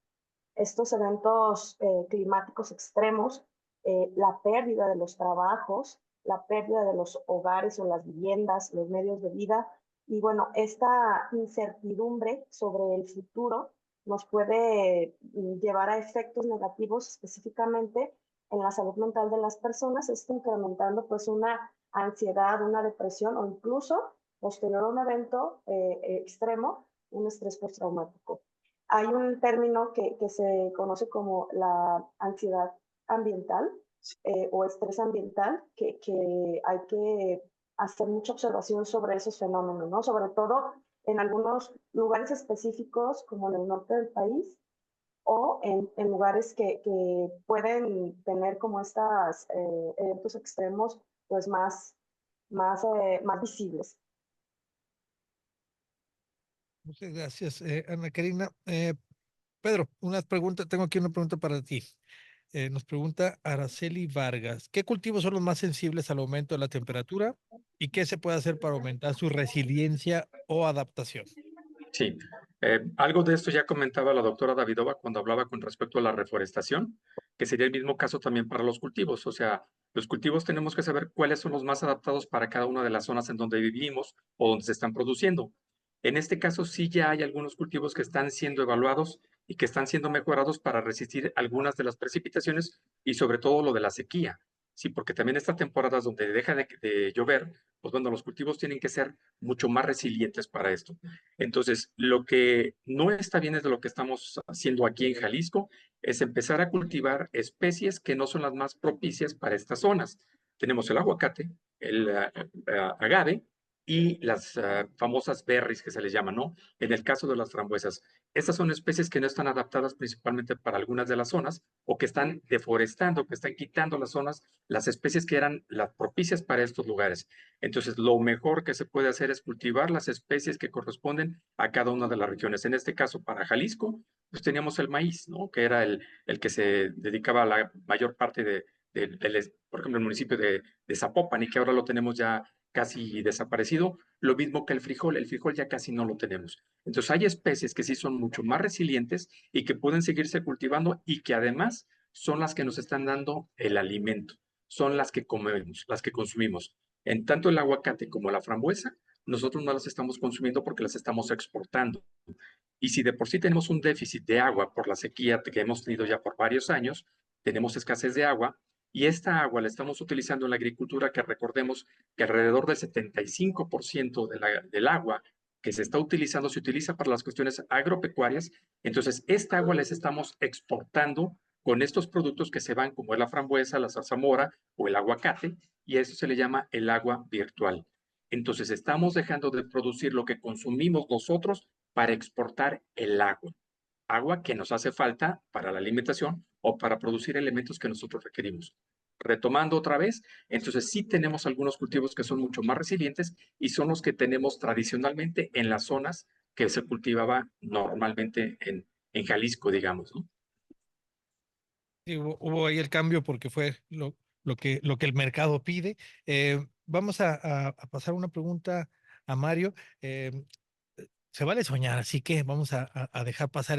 Estos eventos climáticos extremos, la pérdida de los trabajos, la pérdida de los hogares o las viviendas, los medios de vida, y bueno, esta incertidumbre sobre el futuro nos puede llevar a efectos negativos específicamente en la salud mental de las personas, esto incrementando pues una ansiedad, una depresión o incluso posterior a un evento extremo, un estrés postraumático. Hay un término que se conoce como la ansiedad ambiental o estrés ambiental, que hay que hacer mucha observación sobre esos fenómenos, ¿no? Sobre todo en algunos lugares específicos, como en el norte del país, o en lugares que pueden tener como estos eventos extremos pues más visibles. Muchas gracias, Ana Karina. Pedro, tengo aquí una pregunta para ti. Nos pregunta Araceli Vargas, ¿qué cultivos son los más sensibles al aumento de la temperatura y qué se puede hacer para aumentar su resiliencia o adaptación? Sí, algo de esto ya comentaba la doctora Davidova cuando hablaba con respecto a la reforestación, que sería el mismo caso también para los cultivos. O sea, los cultivos tenemos que saber cuáles son los más adaptados para cada una de las zonas en donde vivimos o donde se están produciendo. En este caso, sí ya hay algunos cultivos que están siendo evaluados y que están siendo mejorados para resistir algunas de las precipitaciones y sobre todo lo de la sequía. Sí, porque también esta temporada donde deja de llover, pues bueno, los cultivos tienen que ser mucho más resilientes para esto. Entonces, lo que no está bien es de lo que estamos haciendo aquí en Jalisco, es empezar a cultivar especies que no son las más propicias para estas zonas. Tenemos el aguacate, el agave y las famosas berries que se les llaman, ¿no? En el caso de las frambuesas, estas son especies que no están adaptadas principalmente para algunas de las zonas o que están deforestando, que están quitando las zonas, las especies que eran las propicias para estos lugares. Entonces, lo mejor que se puede hacer es cultivar las especies que corresponden a cada una de las regiones. En este caso, para Jalisco, pues teníamos el maíz, ¿no? Que era el que se dedicaba a la mayor parte por ejemplo, el municipio de Zapopan, y que ahora lo tenemos ya casi desaparecido. Lo mismo que el frijol ya casi no lo tenemos. Entonces, hay especies que sí son mucho más resilientes y que pueden seguirse cultivando y que además son las que nos están dando el alimento, son las que comemos, las que consumimos. En tanto el aguacate como la frambuesa, nosotros no las estamos consumiendo porque las estamos exportando. Y si de por sí tenemos un déficit de agua por la sequía que hemos tenido ya por varios años, tenemos escasez de agua, y esta agua la estamos utilizando en la agricultura, que recordemos que alrededor del 75% del agua que se está utilizando se utiliza para las cuestiones agropecuarias. Entonces, esta agua les estamos exportando con estos productos que se van, como es la frambuesa, la zarzamora o el aguacate, y a eso se le llama el agua virtual. Entonces, estamos dejando de producir lo que consumimos nosotros para exportar el agua. Agua que nos hace falta para la alimentación o para producir elementos que nosotros requerimos. Retomando otra vez, entonces sí tenemos algunos cultivos que son mucho más resilientes y son los que tenemos tradicionalmente en las zonas que se cultivaba normalmente en Jalisco, digamos, ¿no? Sí, hubo ahí el cambio porque fue lo que el mercado pide. Vamos a pasar una pregunta a Mario. Se vale soñar, así que vamos a dejar pasar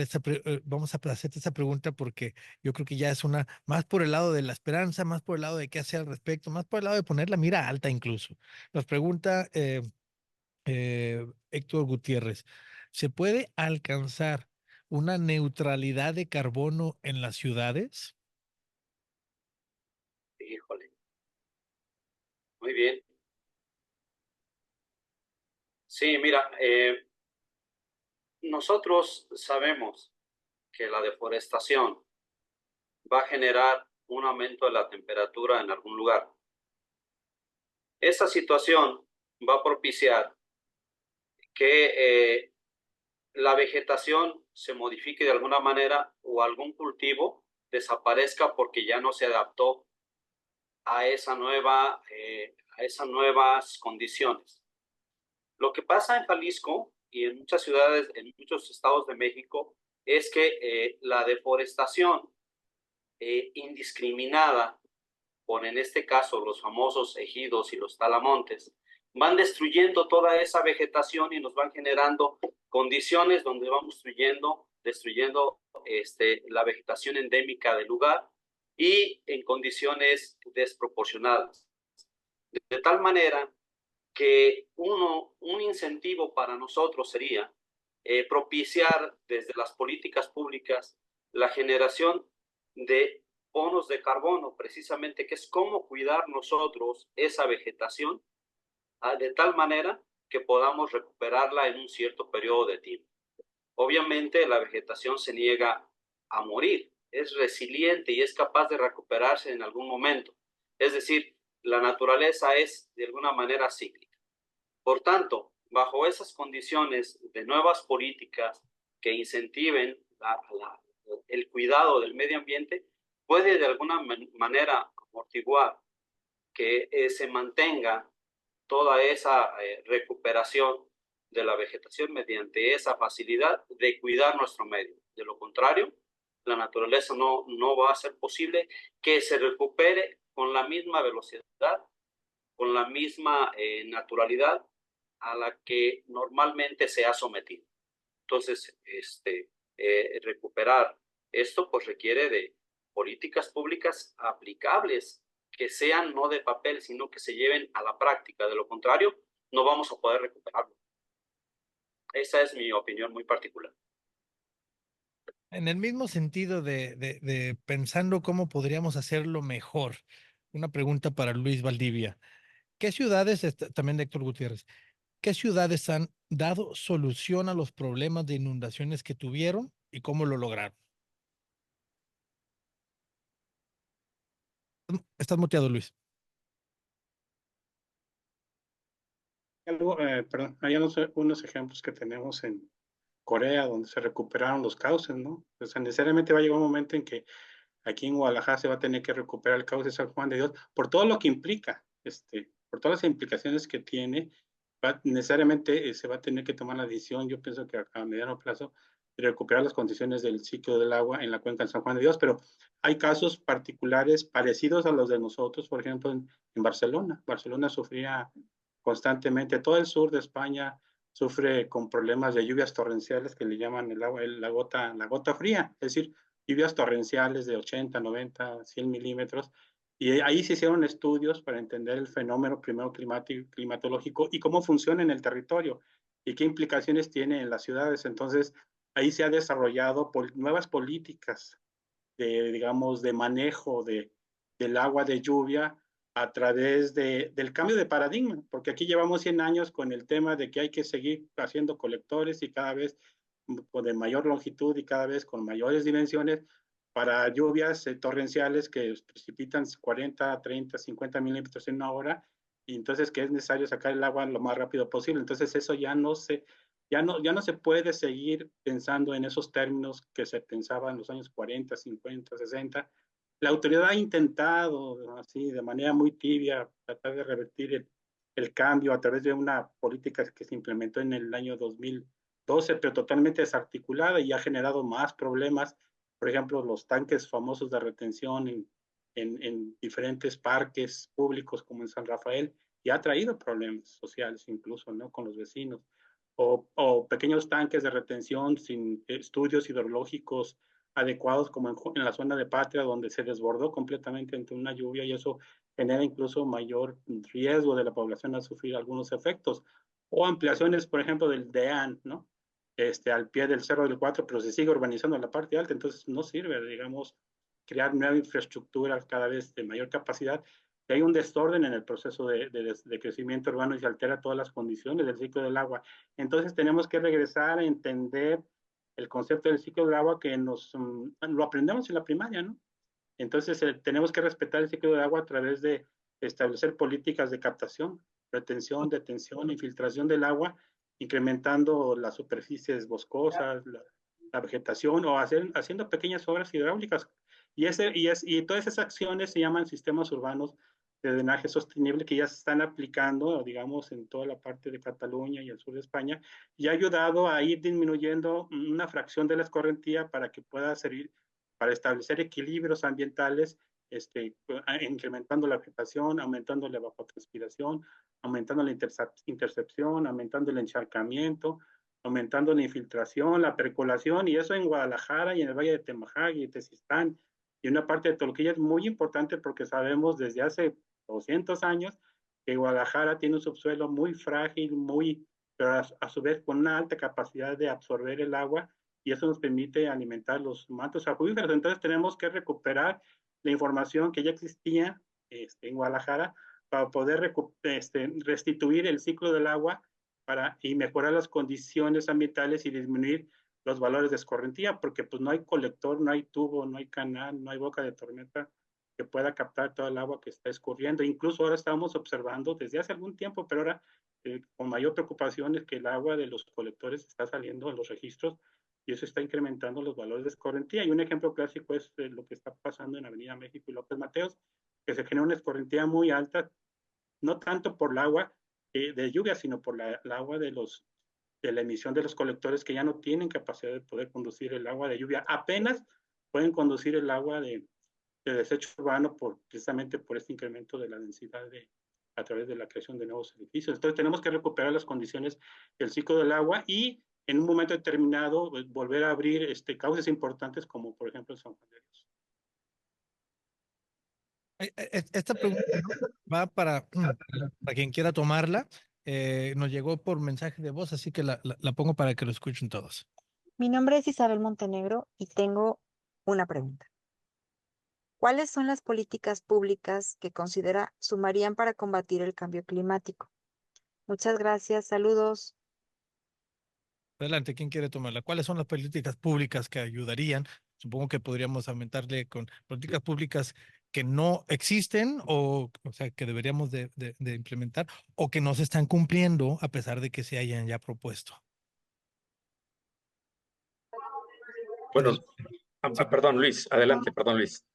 vamos a hacerte esta pregunta porque yo creo que ya es una más por el lado de la esperanza, más por el lado de qué hacer al respecto, más por el lado de poner la mira alta incluso. Nos pregunta Héctor Gutiérrez, ¿se puede alcanzar una neutralidad de carbono en las ciudades? Híjole, muy bien. Sí, mira, nosotros sabemos que la deforestación va a generar un aumento de la temperatura en algún lugar. Esa situación va a propiciar que la vegetación se modifique de alguna manera o algún cultivo desaparezca porque ya no se adaptó a a esas nuevas condiciones. Lo que pasa en Jalisco y en muchas ciudades, en muchos estados de México, es que la deforestación indiscriminada, por en este caso los famosos ejidos y los talamontes, van destruyendo toda esa vegetación y nos van generando condiciones donde vamos destruyendo la vegetación endémica del lugar y en condiciones desproporcionadas. De tal manera que un incentivo para nosotros sería propiciar desde las políticas públicas la generación de bonos de carbono, precisamente, que es cómo cuidar nosotros esa vegetación de tal manera que podamos recuperarla en un cierto periodo de tiempo. Obviamente la vegetación se niega a morir, es resiliente y es capaz de recuperarse en algún momento. Es decir, la naturaleza es de alguna manera cíclica. Por tanto, bajo esas condiciones de nuevas políticas que incentiven el cuidado del medio ambiente, puede de alguna manera amortiguar que se mantenga toda esa recuperación de la vegetación mediante esa facilidad de cuidar nuestro medio. De lo contrario, la naturaleza no va a ser posible que se recupere con la misma velocidad, con la misma naturalidad a la que normalmente se ha sometido. Entonces, recuperar esto pues requiere de políticas públicas aplicables que sean no de papel, sino que se lleven a la práctica. De lo contrario, no vamos a poder recuperarlo. Esa es mi opinión muy particular. En el mismo sentido de pensando cómo podríamos hacerlo mejor, una pregunta para Luis Valdivia. ¿Qué ciudades, también de Héctor Gutiérrez, qué ciudades han dado solución a los problemas de inundaciones que tuvieron y cómo lo lograron? Estás muteado, Luis. Perdón, hay unos ejemplos que tenemos en Corea donde se recuperaron los cauces, ¿no? O sea, necesariamente va a llegar un momento en que aquí en Guadalajara se va a tener que recuperar el cauce de San Juan de Dios por todo lo que implica, por todas las implicaciones que tiene. Necesariamente se va a tener que tomar la decisión, yo pienso que a mediano plazo, de recuperar las condiciones del ciclo del agua en la cuenca de San Juan de Dios, pero hay casos particulares parecidos a los de nosotros, por ejemplo, en Barcelona. Barcelona sufría constantemente, todo el sur de España sufre con problemas de lluvias torrenciales que le llaman el agua, la gota fría, es decir, lluvias torrenciales de 80, 90, 100 milímetros, Y ahí se hicieron estudios para entender el fenómeno primero climatológico y cómo funciona en el territorio y qué implicaciones tiene en las ciudades. Entonces, ahí se ha desarrollado nuevas políticas de, digamos, de manejo del agua de lluvia a través del cambio de paradigma, porque aquí llevamos 100 años con el tema de que hay que seguir haciendo colectores y cada vez de mayor longitud y cada vez con mayores dimensiones para lluvias torrenciales que precipitan 40, 30, 50 milímetros en una hora, y entonces que es necesario sacar el agua lo más rápido posible. Entonces eso ya no se puede seguir pensando en esos términos que se pensaban en los años 40, 50, 60. La autoridad ha intentado, así, de manera muy tibia, tratar de revertir el cambio a través de una política que se implementó en el año 2012, pero totalmente desarticulada y ha generado más problemas. Por ejemplo, los tanques famosos de retención en diferentes parques públicos como en San Rafael, y ha traído problemas sociales incluso, ¿no?, con los vecinos. O pequeños tanques de retención sin estudios hidrológicos adecuados, como en la zona de Patria, donde se desbordó completamente ante una lluvia, y eso genera incluso mayor riesgo de la población a sufrir algunos efectos. O ampliaciones, por ejemplo, del DEAN, ¿no? Al pie del Cerro del Cuatro, pero se sigue urbanizando en la parte alta, entonces no sirve, digamos, crear nueva infraestructura cada vez de mayor capacidad. Si hay un desorden en el proceso de crecimiento urbano y se altera todas las condiciones del ciclo del agua. Entonces tenemos que regresar a entender el concepto del ciclo del agua que lo aprendemos en la primaria, ¿no? Entonces tenemos que respetar el ciclo del agua a través de establecer políticas de captación, retención, detención, infiltración del agua, incrementando las superficies boscosas, la vegetación, o haciendo pequeñas obras hidráulicas. Y todas esas acciones se llaman sistemas urbanos de drenaje sostenible, que ya se están aplicando, digamos, en toda la parte de Cataluña y el sur de España, y ha ayudado a ir disminuyendo una fracción de la escorrentía para que pueda servir para establecer equilibrios ambientales, incrementando la vegetación, aumentando la evapotranspiración, aumentando la intercepción, aumentando el encharcamiento, aumentando la infiltración, la percolación, y eso en Guadalajara y en el Valle de Temajac y Tezistán y una parte de Toluquilla es muy importante, porque sabemos desde hace 200 años que Guadalajara tiene un subsuelo muy frágil, pero a su vez con una alta capacidad de absorber el agua, y eso nos permite alimentar los mantos acuíferos. Entonces tenemos que recuperar la información que ya existía en Guadalajara para poder restituir el ciclo del agua y mejorar las condiciones ambientales y disminuir los valores de escorrentía, porque pues no hay colector, no hay tubo, no hay canal, no hay boca de tormenta que pueda captar todo el agua que está escurriendo. Incluso ahora estamos observando desde hace algún tiempo, pero ahora con mayor preocupación, es que el agua de los colectores está saliendo en los registros, y eso está incrementando los valores de escorrentía. Y un ejemplo clásico es lo que está pasando en Avenida México y López Mateos, que se genera una escorrentía muy alta, no tanto por el agua de lluvia, sino por la agua de la emisión de los colectores, que ya no tienen capacidad de poder conducir el agua de lluvia. Apenas pueden conducir el agua de desecho urbano precisamente por este incremento de la densidad a través de la creación de nuevos edificios. Entonces tenemos que recuperar las condiciones del ciclo del agua y en un momento determinado volver a abrir cauces importantes, como por ejemplo el San Juan de Dios. Esta pregunta va para quien quiera tomarla. Nos llegó por mensaje de voz, así que la pongo para que lo escuchen todos. Mi nombre es Isabel Montenegro y tengo una pregunta. ¿Cuáles son las políticas públicas que considera sumarían para combatir el cambio climático? Muchas gracias, saludos. Adelante, ¿quién quiere tomarla? ¿Cuáles son las políticas públicas que ayudarían? Supongo que podríamos aumentarle con políticas públicas que no existen, o sea, que deberíamos de implementar, o que no se están cumpliendo a pesar de que se hayan ya propuesto. Bueno, perdón, Luis, adelante, perdón, Luis.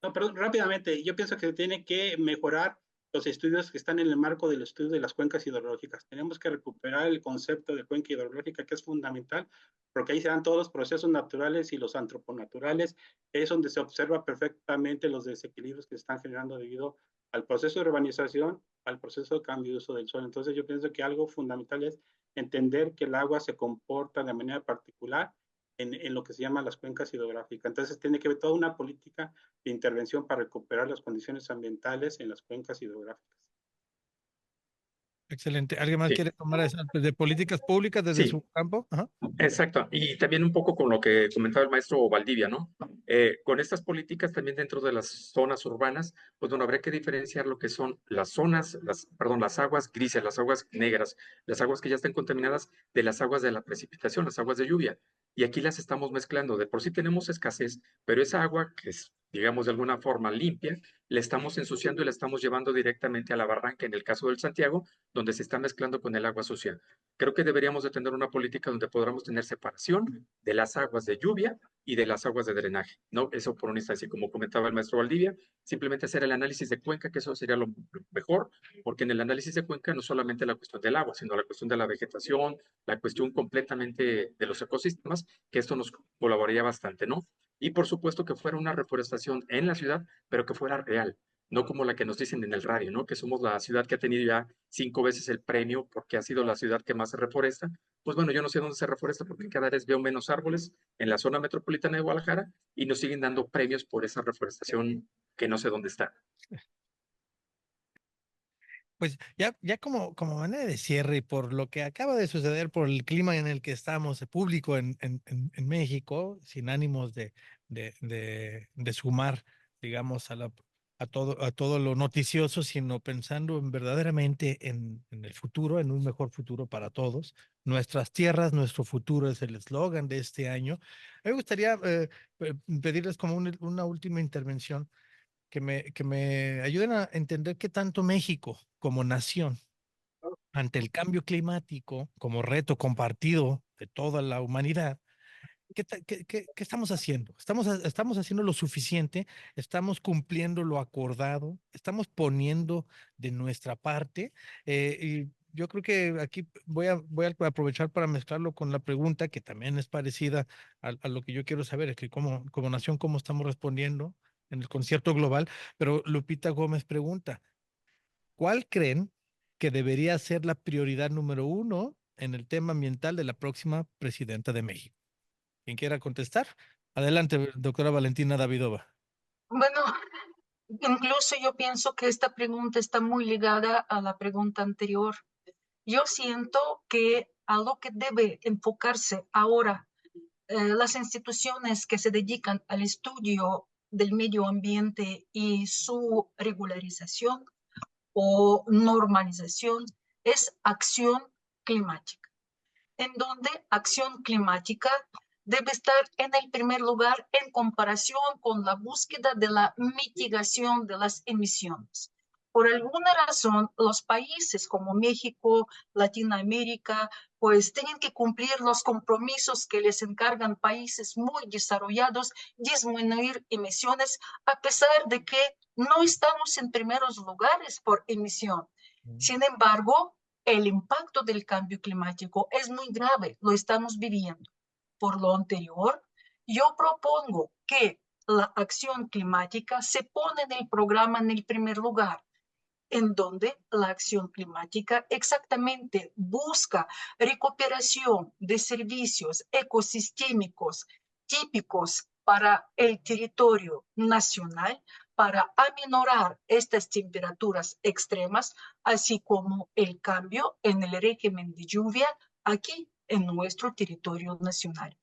No, perdón, rápidamente, yo pienso que se tiene que mejorar los estudios que están en el marco del estudio de las cuencas hidrológicas. Tenemos que recuperar el concepto de cuenca hidrológica, que es fundamental, porque ahí se dan todos los procesos naturales y los antroponaturales. Es donde se observa perfectamente los desequilibrios que se están generando debido al proceso de urbanización, al proceso de cambio de uso del suelo. Entonces yo pienso que algo fundamental es entender que el agua se comporta de manera particular en lo que se llama las cuencas hidrográficas. Entonces tiene que haber toda una política de intervención para recuperar las condiciones ambientales en las cuencas hidrográficas. Excelente. ¿Alguien más Sí. quiere tomar esa de políticas públicas desde Sí. su campo? Ajá. Exacto, y también un poco con lo que comentaba el maestro Valdivia, ¿no? Con estas políticas también dentro de las zonas urbanas, pues bueno, habría que diferenciar lo que son las zonas, las aguas grises, las aguas negras, las aguas que ya están contaminadas de las aguas de la precipitación, las aguas de lluvia. Y aquí las estamos mezclando. De por sí tenemos escasez, pero esa agua que es, digamos, de alguna forma limpia, la estamos ensuciando y la estamos llevando directamente a la barranca, en el caso del Santiago, donde se está mezclando con el agua sucia. Creo que deberíamos de tener una política donde podamos tener separación de las aguas de lluvia y de las aguas de drenaje, ¿no? Eso por una instancia, como comentaba el maestro Valdivia, simplemente hacer el análisis de cuenca, que eso sería lo mejor, porque en el análisis de cuenca no solamente la cuestión del agua, sino la cuestión de la vegetación, la cuestión completamente de los ecosistemas, que esto nos colaboraría bastante, ¿no? Y por supuesto que fuera una reforestación en la ciudad, pero que fuera real, no como la que nos dicen en el radio, ¿no? Que somos la ciudad que ha tenido ya 5 veces el premio porque ha sido la ciudad que más se reforesta. Pues bueno, yo no sé dónde se reforesta porque cada vez veo menos árboles en la zona metropolitana de Guadalajara y nos siguen dando premios por esa reforestación que no sé dónde está. Pues ya como manera de cierre y por lo que acaba de suceder, por el clima en el que estamos, público en México, sin ánimos de sumar, digamos, a todo lo noticioso, sino pensando verdaderamente en el futuro, en un mejor futuro para todos. Nuestras tierras, nuestro futuro es el eslogan de este año. A mí me gustaría pedirles como una última intervención que me ayuden a entender qué tanto México como nación ante el cambio climático como reto compartido de toda la humanidad, ¿qué estamos haciendo? ¿Estamos haciendo lo suficiente? ¿Estamos cumpliendo lo acordado? ¿Estamos poniendo de nuestra parte? Y yo creo que aquí voy a aprovechar para mezclarlo con la pregunta que también es parecida a lo que yo quiero saber, es que como nación, ¿cómo estamos respondiendo en el concierto global? Pero Lupita Gómez pregunta, ¿cuál creen que debería ser la prioridad número uno en el tema ambiental de la próxima presidenta de México? ¿Quién quiera contestar? Adelante, doctora Valentina Davidova. Bueno, incluso yo pienso que esta pregunta está muy ligada a la pregunta anterior. Yo siento que a lo que debe enfocarse ahora las instituciones que se dedican al estudio del medio ambiente y su regularización o normalización es acción climática, en donde acción climática debe estar en el primer lugar en comparación con la búsqueda de la mitigación de las emisiones. Por alguna razón, los países como México, Latinoamérica, pues tienen que cumplir los compromisos que les encargan países muy desarrollados, disminuir emisiones, a pesar de que no estamos en primeros lugares por emisión. Sin embargo, el impacto del cambio climático es muy grave, lo estamos viviendo. Por lo anterior, yo propongo que la acción climática se pone en el programa en el primer lugar, en donde la acción climática exactamente busca recuperación de servicios ecosistémicos típicos para el territorio nacional, para aminorar estas temperaturas extremas, así como el cambio en el régimen de lluvia aquí en nuestro territorio nacional.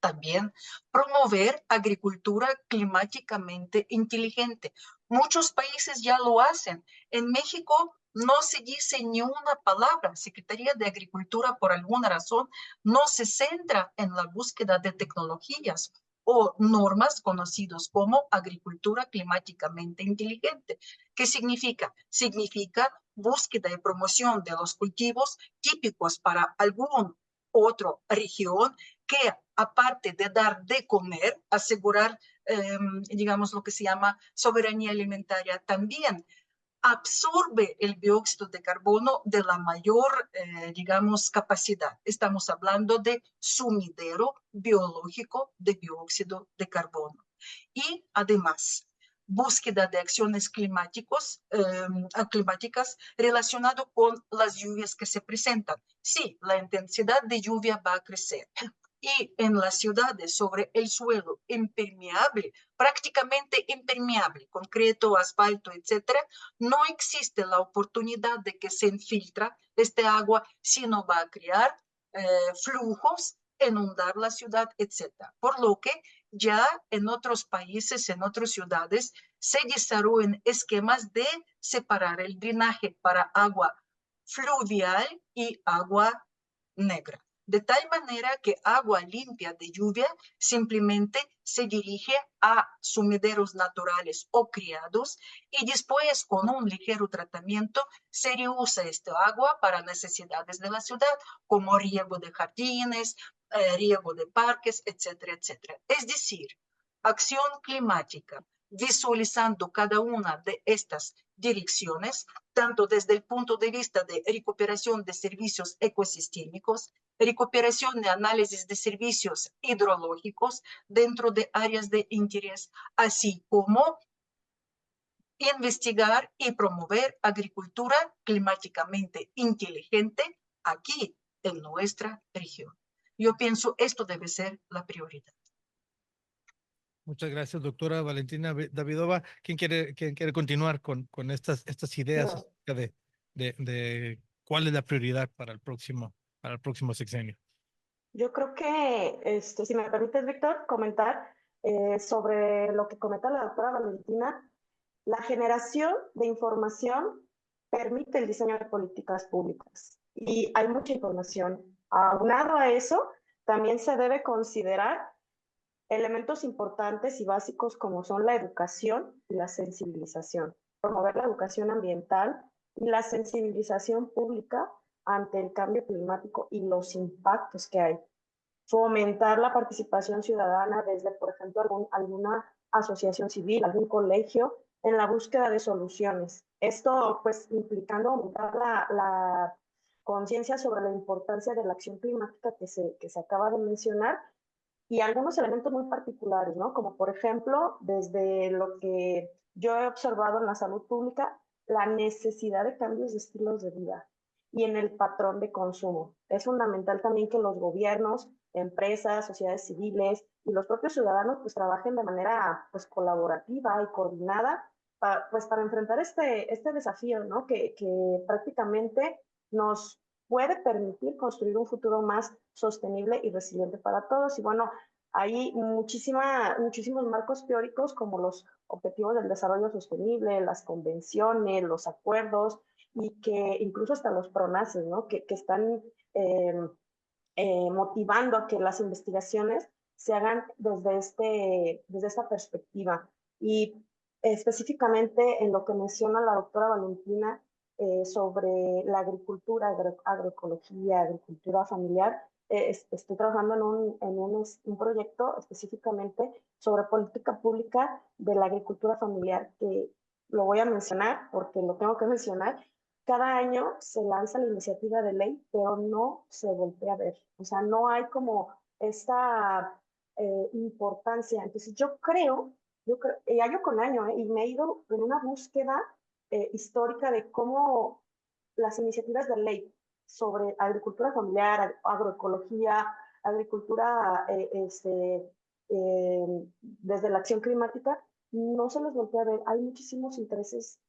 También promover agricultura climáticamente inteligente. Muchos países ya lo hacen. En México no se dice ni una palabra. Secretaría de Agricultura, por alguna razón, no se centra en la búsqueda de tecnologías o normas conocidas como agricultura climáticamente inteligente. ¿Qué significa? Significa búsqueda y promoción de los cultivos típicos para alguna otra región que, aparte de dar de comer, asegurar, digamos, lo que se llama soberanía alimentaria, también absorbe el dióxido de carbono de la mayor, digamos, capacidad. Estamos hablando de sumidero biológico de dióxido de carbono. Y además, búsqueda de acciones climáticas relacionado con las lluvias que se presentan. Sí, la intensidad de lluvia va a crecer y en las ciudades sobre el suelo impermeable, prácticamente impermeable, concreto, asfalto, etcétera, no existe la oportunidad de que se infiltra este agua, sino va a crear flujos, inundar la ciudad, etcétera. Por lo que ya en otros países, en otras ciudades, se desarrollan esquemas de separar el drenaje para agua fluvial y agua negra. De tal manera que agua limpia de lluvia simplemente se dirige a sumideros naturales o criados y después con un ligero tratamiento se reusa esta agua para necesidades de la ciudad, como riego de jardines, riego de parques, etcétera, etcétera. Es decir, acción climática, visualizando cada una de estas direcciones, tanto desde el punto de vista de recuperación de servicios ecosistémicos, recuperación de análisis de servicios hidrológicos dentro de áreas de interés, así como investigar y promover agricultura climáticamente inteligente aquí en nuestra región. Yo pienso esto debe ser la prioridad. Muchas gracias, doctora Valentina Davidova. ¿Quién quiere continuar con estas ideas No. acerca de cuál es la prioridad para el próximo sexenio? Yo creo que, si me permites, Víctor, comentar sobre lo que comenta la doctora Valentina. La generación de información permite el diseño de políticas públicas y hay mucha información. Aunado a eso, también se debe considerar elementos importantes y básicos como son la educación y la sensibilización. Promover la educación ambiental y la sensibilización pública ante el cambio climático y los impactos que hay. Fomentar la participación ciudadana desde, por ejemplo, alguna asociación civil, algún colegio, en la búsqueda de soluciones. Esto, pues, implicando aumentar la conciencia sobre la importancia de la acción climática que se acaba de mencionar y algunos elementos muy particulares, ¿no? Como, por ejemplo, desde lo que yo he observado en la salud pública, la necesidad de cambios de estilos de vida y en el patrón de consumo. Es fundamental también que los gobiernos, empresas, sociedades civiles y los propios ciudadanos pues trabajen de manera pues colaborativa y coordinada para enfrentar este desafío, ¿no? Que prácticamente nos puede permitir construir un futuro más sostenible y resiliente para todos. Y bueno, hay muchísimos marcos teóricos como los Objetivos del Desarrollo Sostenible, las convenciones, los acuerdos, y que incluso hasta los PRONACES, ¿no? que están motivando a que las investigaciones se hagan desde esta perspectiva. Y específicamente en lo que menciona la doctora Valentina sobre la agricultura, agroecología, agricultura familiar, estoy trabajando en un proyecto específicamente sobre política pública de la agricultura familiar, que lo voy a mencionar porque lo tengo que mencionar. Cada año se lanza la iniciativa de ley, pero no se voltea a ver. O sea, no hay como esta importancia. Entonces, yo creo, año con año, y me he ido en una búsqueda histórica de cómo las iniciativas de ley sobre agricultura familiar, agroecología, agricultura desde la acción climática, no se les voltea a ver. Hay muchísimos intereses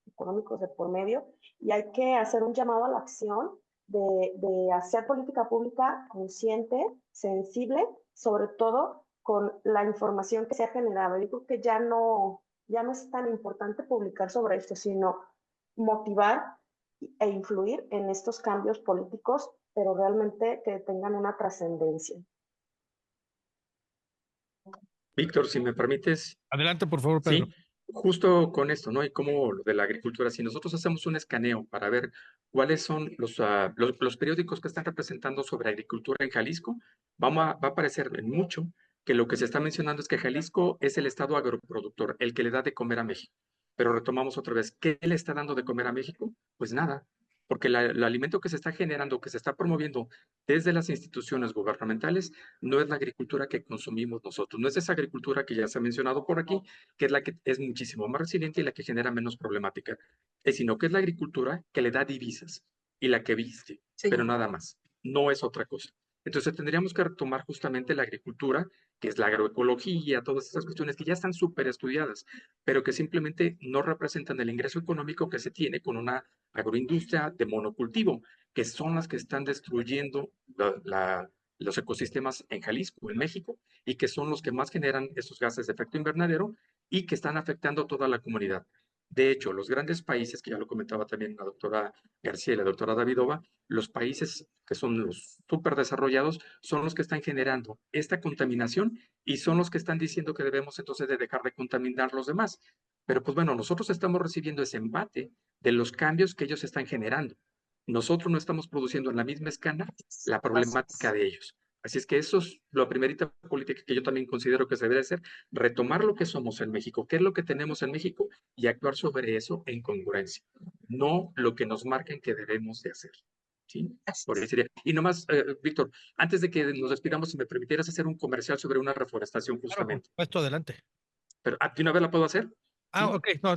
económicos de por medio y hay que hacer un llamado a la acción de hacer política pública consciente, sensible, sobre todo con la información que se ha generado. Yo creo que ya no es tan importante publicar sobre esto, sino motivar e influir en estos cambios políticos, pero realmente que tengan una trascendencia. Víctor, si me permites. Adelante, por favor, Pedro. Sí, justo con esto, ¿no? Y como lo de la agricultura, si nosotros hacemos un escaneo para ver cuáles son los periódicos que están representando sobre agricultura en Jalisco, va a aparecer en mucho que lo que se está mencionando es que Jalisco es el estado agroproductor, el que le da de comer a México. Pero retomamos otra vez, ¿qué le está dando de comer a México? Pues nada, porque el alimento que se está generando, que se está promoviendo desde las instituciones gubernamentales, no es la agricultura que consumimos nosotros, no es esa agricultura que ya se ha mencionado por aquí, que es la que es muchísimo más resiliente y la que genera menos problemática, sino que es la agricultura que le da divisas y la que viste, Sí. pero nada más, no es otra cosa. Entonces tendríamos que retomar justamente la agricultura, que es la agroecología, todas esas cuestiones que ya están súper estudiadas, pero que simplemente no representan el ingreso económico que se tiene con una agroindustria de monocultivo, que son las que están destruyendo los ecosistemas en Jalisco, en México, y que son los que más generan esos gases de efecto invernadero y que están afectando a toda la comunidad. De hecho, los grandes países, que ya lo comentaba también la doctora García y la doctora Davidova, los países que son los súper desarrollados son los que están generando esta contaminación y son los que están diciendo que debemos entonces de dejar de contaminar los demás. Pero pues bueno, nosotros estamos recibiendo ese embate de los cambios que ellos están generando. Nosotros no estamos produciendo en la misma escala la problemática de ellos. Así es que eso es la primerita política que yo también considero que se debe hacer, retomar lo que somos en México, qué es lo que tenemos en México y actuar sobre eso en congruencia, no lo que nos marquen que debemos de hacer. ¿Sí? Por ahí sería. Y nomás, Víctor, antes de que nos despidamos, si me permitieras hacer un comercial sobre una reforestación Claro, por justamente. supuesto, adelante. Pero, ¿de una vez la puedo hacer? Ah, ¿Sí? ok. No,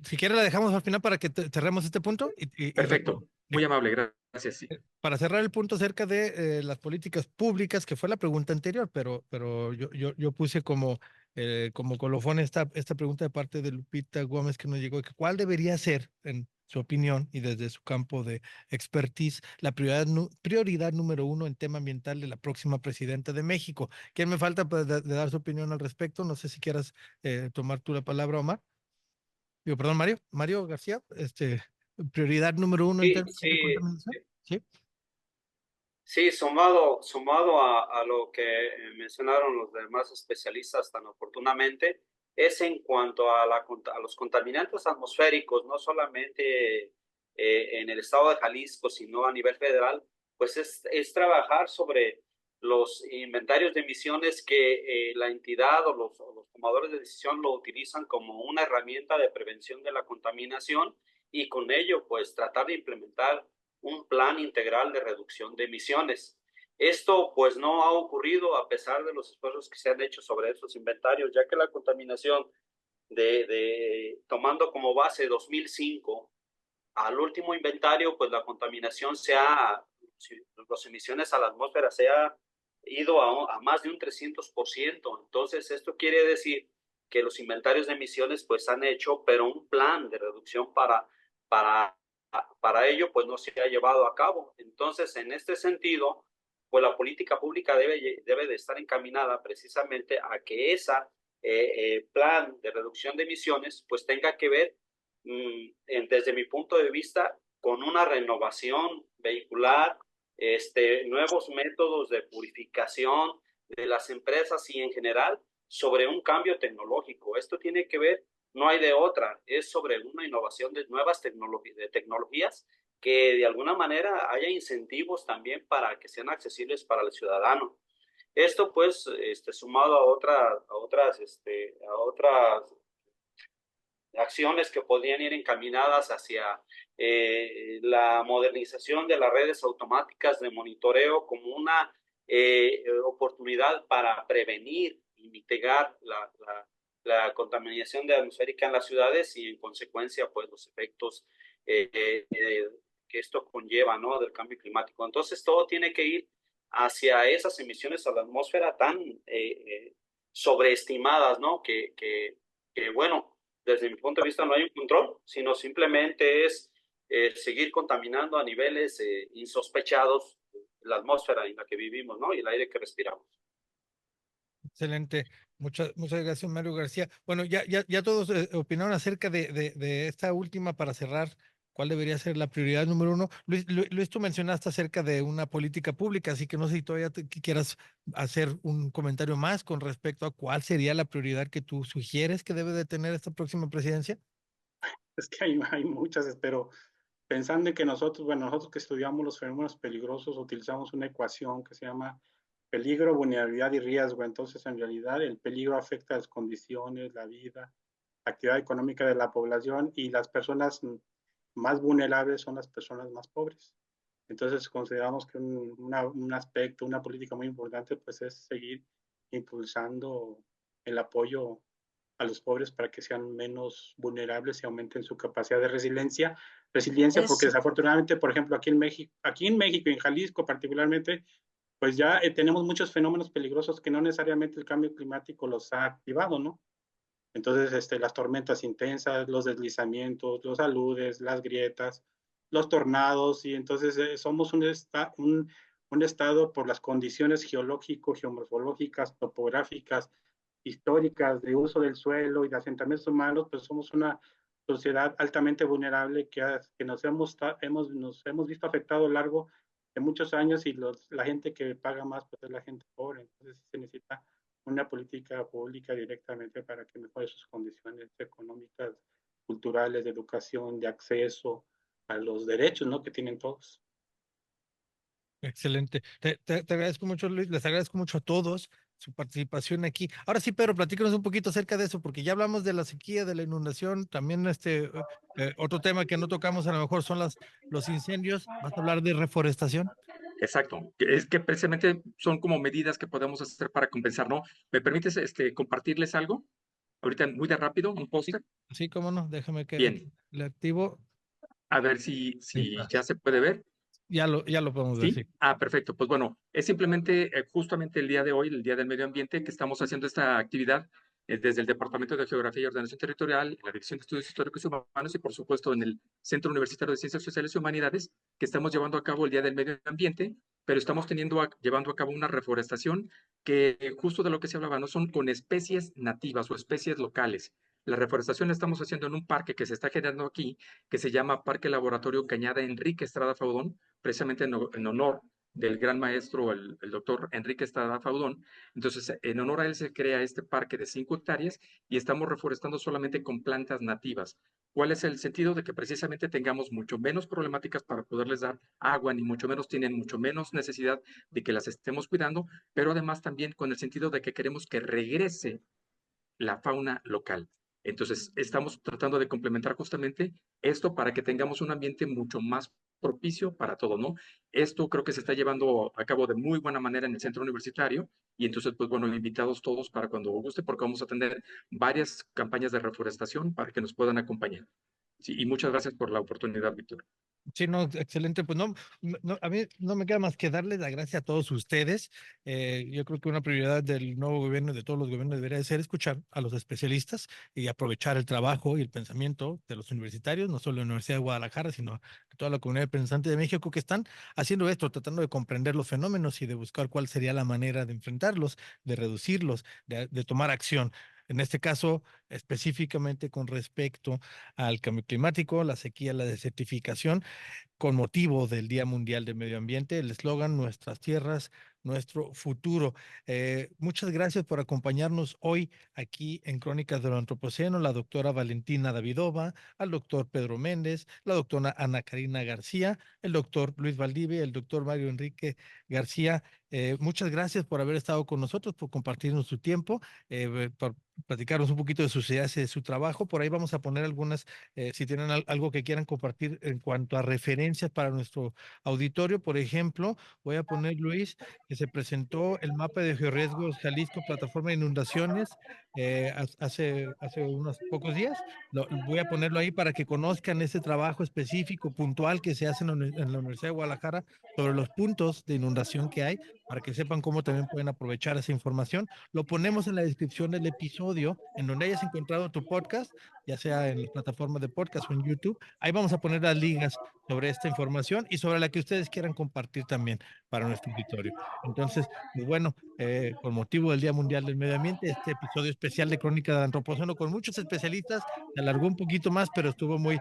si quieres la dejamos al final para que cerremos este punto. Perfecto. Muy amable, gracias. Sí. Para cerrar el punto acerca de las políticas públicas, que fue la pregunta anterior, pero yo puse como colofón esta pregunta de parte de Lupita Gómez que nos llegó, que cuál debería ser, en su opinión y desde su campo de expertise, la prioridad número uno en tema ambiental de la próxima presidenta de México. ¿Quién me falta pues, de dar su opinión al respecto? No sé si quieras tomar tú la palabra, Omar. Digo, perdón, Mario García, prioridad número uno en Sí, términos de sí, contaminación. Sí. sí, sumado a lo que mencionaron los demás especialistas tan oportunamente, es en cuanto a los contaminantes atmosféricos, no solamente en el estado de Jalisco, sino a nivel federal, pues es trabajar sobre los inventarios de emisiones que la entidad o los tomadores de decisión lo utilizan como una herramienta de prevención de la contaminación y con ello, pues tratar de implementar un plan integral de reducción de emisiones. Esto pues no ha ocurrido a pesar de los esfuerzos que se han hecho sobre estos inventarios, ya que la contaminación tomando como base 2005 al último inventario, pues la contaminación las emisiones a la atmósfera se ha ido a más de un 300%. Entonces, esto quiere decir que los inventarios de emisiones pues han hecho, pero un plan de reducción para ello pues no se ha llevado a cabo. Entonces, en este sentido, pues la política pública debe de estar encaminada precisamente a que esa plan de reducción de emisiones pues tenga que ver desde mi punto de vista, con una renovación vehicular, nuevos métodos de purificación de las empresas y en general sobre un cambio tecnológico. Esto tiene que ver, no hay de otra, es sobre una innovación de nuevas tecnologías que de alguna manera haya incentivos también para que sean accesibles para el ciudadano. Esto pues sumado a otras acciones que podrían ir encaminadas hacia la modernización de las redes automáticas de monitoreo como una oportunidad para prevenir y mitigar la contaminación atmosférica en las ciudades y en consecuencia pues los efectos que esto conlleva, ¿no? Del cambio climático. Entonces todo tiene que ir hacia esas emisiones a la atmósfera tan sobreestimadas, ¿no? Que bueno, desde mi punto de vista no hay un control, sino simplemente es seguir contaminando a niveles insospechados la atmósfera en la que vivimos, ¿no? Y el aire que respiramos. Excelente. Muchas gracias, Mario García. Bueno, ya todos opinaron acerca de esta última para cerrar. ¿Cuál debería ser la prioridad número uno? Luis, tú mencionaste acerca de una política pública, así que no sé si todavía quieras hacer un comentario más con respecto a cuál sería la prioridad que tú sugieres que debe de tener esta próxima presidencia. Es que hay muchas, pero pensando en que nosotros que estudiamos los fenómenos peligrosos, utilizamos una ecuación que se llama peligro, vulnerabilidad y riesgo. Entonces, en realidad, el peligro afecta las condiciones, la vida, la actividad económica de la población y las personas más vulnerables son las personas más pobres. Entonces, consideramos que un aspecto, una política muy importante, pues es seguir impulsando el apoyo a los pobres para que sean menos vulnerables y aumenten su capacidad de resiliencia porque desafortunadamente, por ejemplo, aquí en México y en Jalisco particularmente, pues ya tenemos muchos fenómenos peligrosos que no necesariamente el cambio climático los ha activado, ¿no? Entonces, las tormentas intensas, los deslizamientos, los aludes, las grietas, los tornados, y entonces somos un estado por las condiciones geológico, geomorfológicas, topográficas, históricas, de uso del suelo y de asentamientos humanos, pues somos una sociedad altamente vulnerable que nos hemos visto afectado a lo largo de muchos años, y la gente que paga más pues es la gente pobre. Entonces se necesita una política pública directamente para que mejore sus condiciones económicas, culturales, de educación, de acceso a los derechos, ¿no?, que tienen todos. Excelente. Te agradezco mucho, Luis. Les agradezco mucho a todos su participación aquí. Ahora sí, Pedro, platícanos un poquito acerca de eso, porque ya hablamos de la sequía, de la inundación, también otro tema que no tocamos a lo mejor son los incendios. ¿Vas a hablar de reforestación? Exacto, es que precisamente son como medidas que podemos hacer para compensar, ¿no? ¿Me permites compartirles algo? Ahorita muy de rápido, un póster. Sí, cómo no, déjame que Bien, le activo. a ver si Ahí está. ya se puede ver. Ya lo podemos ver, ¿Sí? sí. Ah, perfecto. Pues bueno, es simplemente justamente el día de hoy, el Día del Medio Ambiente, que estamos haciendo esta actividad desde el Departamento de Geografía y Ordenación Territorial, la Dirección de Estudios Históricos y Humanos y, por supuesto, en el Centro Universitario de Ciencias Sociales y Humanidades, que estamos llevando a cabo el Día del Medio Ambiente, pero estamos llevando a cabo una reforestación que justo de lo que se hablaba, no son con especies nativas o especies locales. La reforestación la estamos haciendo en un parque que se está generando aquí, que se llama Parque Laboratorio Cañada Enrique Estrada Faudón, precisamente en honor del gran maestro, el doctor Enrique Estrada Faudón. Entonces, en honor a él se crea este parque de 5 hectáreas y estamos reforestando solamente con plantas nativas. ¿Cuál es el sentido? De que precisamente tengamos mucho menos problemáticas para poderles dar agua, ni mucho menos tienen mucho menos necesidad de que las estemos cuidando, pero además también con el sentido de que queremos que regrese la fauna local. Entonces, estamos tratando de complementar justamente esto para que tengamos un ambiente mucho más propicio para todo, ¿no? Esto creo que se está llevando a cabo de muy buena manera en el centro universitario y entonces, pues bueno, invitados todos para cuando guste, porque vamos a tener varias campañas de reforestación para que nos puedan acompañar. Sí, y muchas gracias por la oportunidad, Víctor. Sí, no, excelente. Pues a mí no me queda más que darles la gracia a todos ustedes. Yo creo que una prioridad del nuevo gobierno y de todos los gobiernos debería de ser escuchar a los especialistas y aprovechar el trabajo y el pensamiento de los universitarios, no solo de la Universidad de Guadalajara, sino de toda la comunidad pensante de México que están haciendo esto, tratando de comprender los fenómenos y de buscar cuál sería la manera de enfrentarlos, de reducirlos, de tomar acción. En este caso, específicamente con respecto al cambio climático, la sequía, la desertificación, con motivo del Día Mundial del Medio Ambiente, el eslogan Nuestras tierras, nuestro futuro. Muchas gracias por acompañarnos hoy aquí en Crónicas del Antropoceno, la doctora Valentina Davidova, al doctor Pedro Méndez, la doctora Ana Karina García, el doctor Luis Valdivia, el doctor Mario Enrique García. Muchas gracias por haber estado con nosotros, por compartirnos su tiempo, por platicarnos un poquito de sus ideas y de su trabajo. Por ahí vamos a poner algunas, si tienen algo que quieran compartir en cuanto a referencias para nuestro auditorio. Por ejemplo, voy a poner, Luis, que se presentó el mapa de georriesgos Jalisco, plataforma de inundaciones, hace unos pocos días. Voy a ponerlo ahí para que conozcan ese trabajo específico, puntual que se hace en la Universidad de Guadalajara sobre los puntos de inundación que hay, para que sepan cómo también pueden aprovechar esa información. Lo ponemos en la descripción del episodio, en donde hayas encontrado tu podcast, ya sea en las plataformas de podcast o en YouTube. Ahí vamos a poner las ligas sobre esta información y sobre la que ustedes quieran compartir también para nuestro auditorio. Entonces, pues bueno, con motivo del Día Mundial del Medio Ambiente, este episodio especial de Crónica del Antropoceno con muchos especialistas, se alargó un poquito más, pero estuvo muy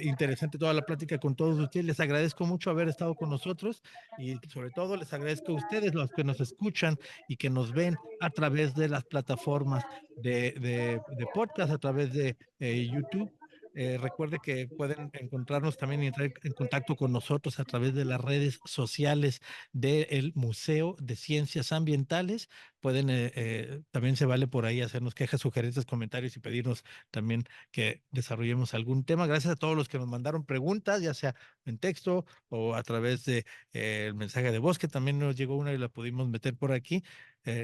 interesante toda la plática con todos ustedes. Les agradezco mucho haber estado con nosotros y sobre todo les agradezco a ustedes, los que nos escuchan y que nos ven a través de las plataformas de podcast, a través de YouTube. Recuerde que pueden encontrarnos también y entrar en contacto con nosotros a través de las redes sociales del Museo de Ciencias Ambientales. Pueden, también se vale por ahí hacernos quejas, sugerencias, comentarios y pedirnos también que desarrollemos algún tema. Gracias a todos los que nos mandaron preguntas, ya sea en texto o a través de el mensaje de voz, que también nos llegó una y la pudimos meter por aquí.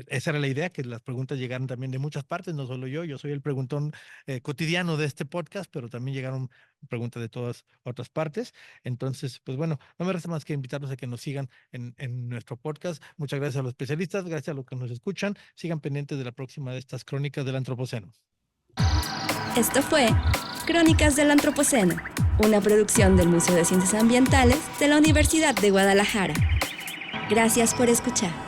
esa era la idea, que las preguntas llegaran también de muchas partes, no solo yo soy el preguntón cotidiano de este podcast, pero también llegaron preguntas de todas otras partes. Entonces, pues bueno, no me resta más que invitarlos a que nos sigan en nuestro podcast. Muchas gracias a los especialistas, gracias a los que nos escuchan. Sigan pendientes de la próxima de estas crónicas del Antropoceno. Esto fue Crónicas del Antropoceno, una producción del Museo de Ciencias Ambientales de la Universidad de Guadalajara. Gracias por escuchar.